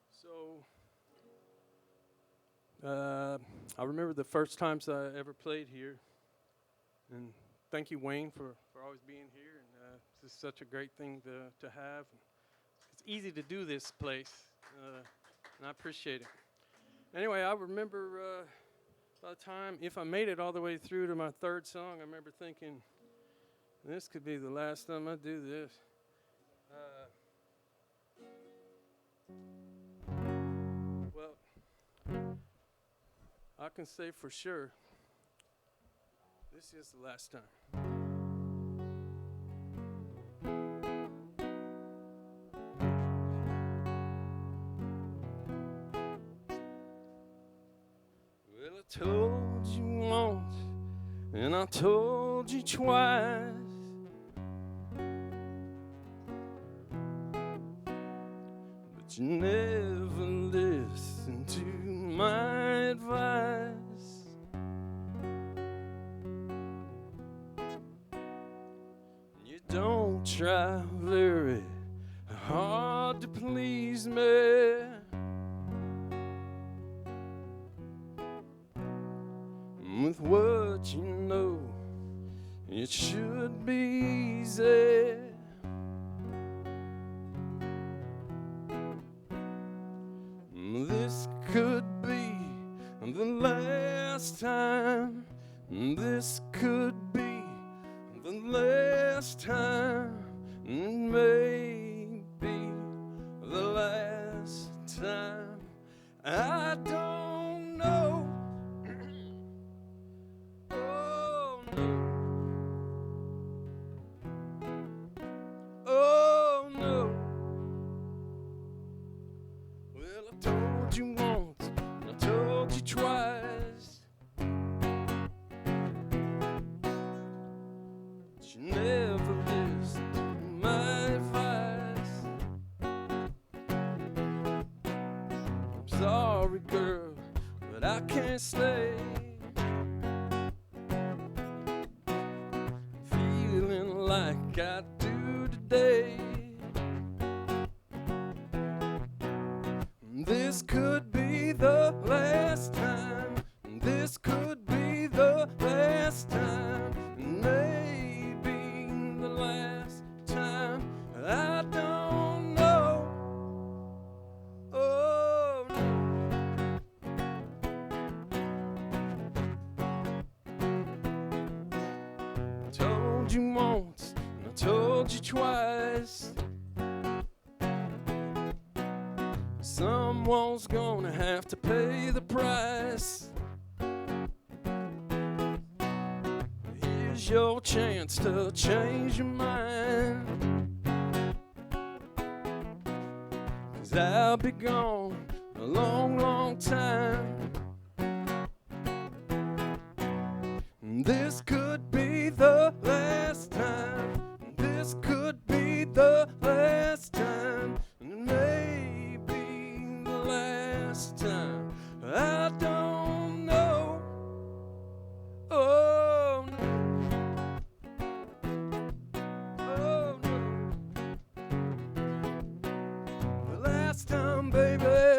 Speaker 14: So, I remember the first times I ever played here, and thank you, Wayne, for always being here. And this is such a great thing to have. It's easy to do this place, and I appreciate it. Anyway, I remember by the time, if I made it all the way through to my third song, I remember thinking, this could be the last time I do this. Well, I can say for sure, this is the last time. Well, I told you once, and I told you twice. But you never listened to my advice. You don't try very hard to please me. With what you know, it should be easy. This could be the last time. This could be the last time. It may be the last time. I don't know. Oh no. Oh no. Well, I told you once, and I told you twice. But you never listened to my advice. I'm sorry, girl, but I can't stay. Feeling like I do today. This could be the last time. This could be the last time. Maybe the last time. I don't know. Oh no. I told you once, and I told you twice. Someone's gonna have to pay the price. Here's your chance to change your mind. 'Cause I'll be gone a long, long time. This could be the last time. This could be the last time. Maybe the last time. I don't know. Oh no. Oh no. The last time, baby.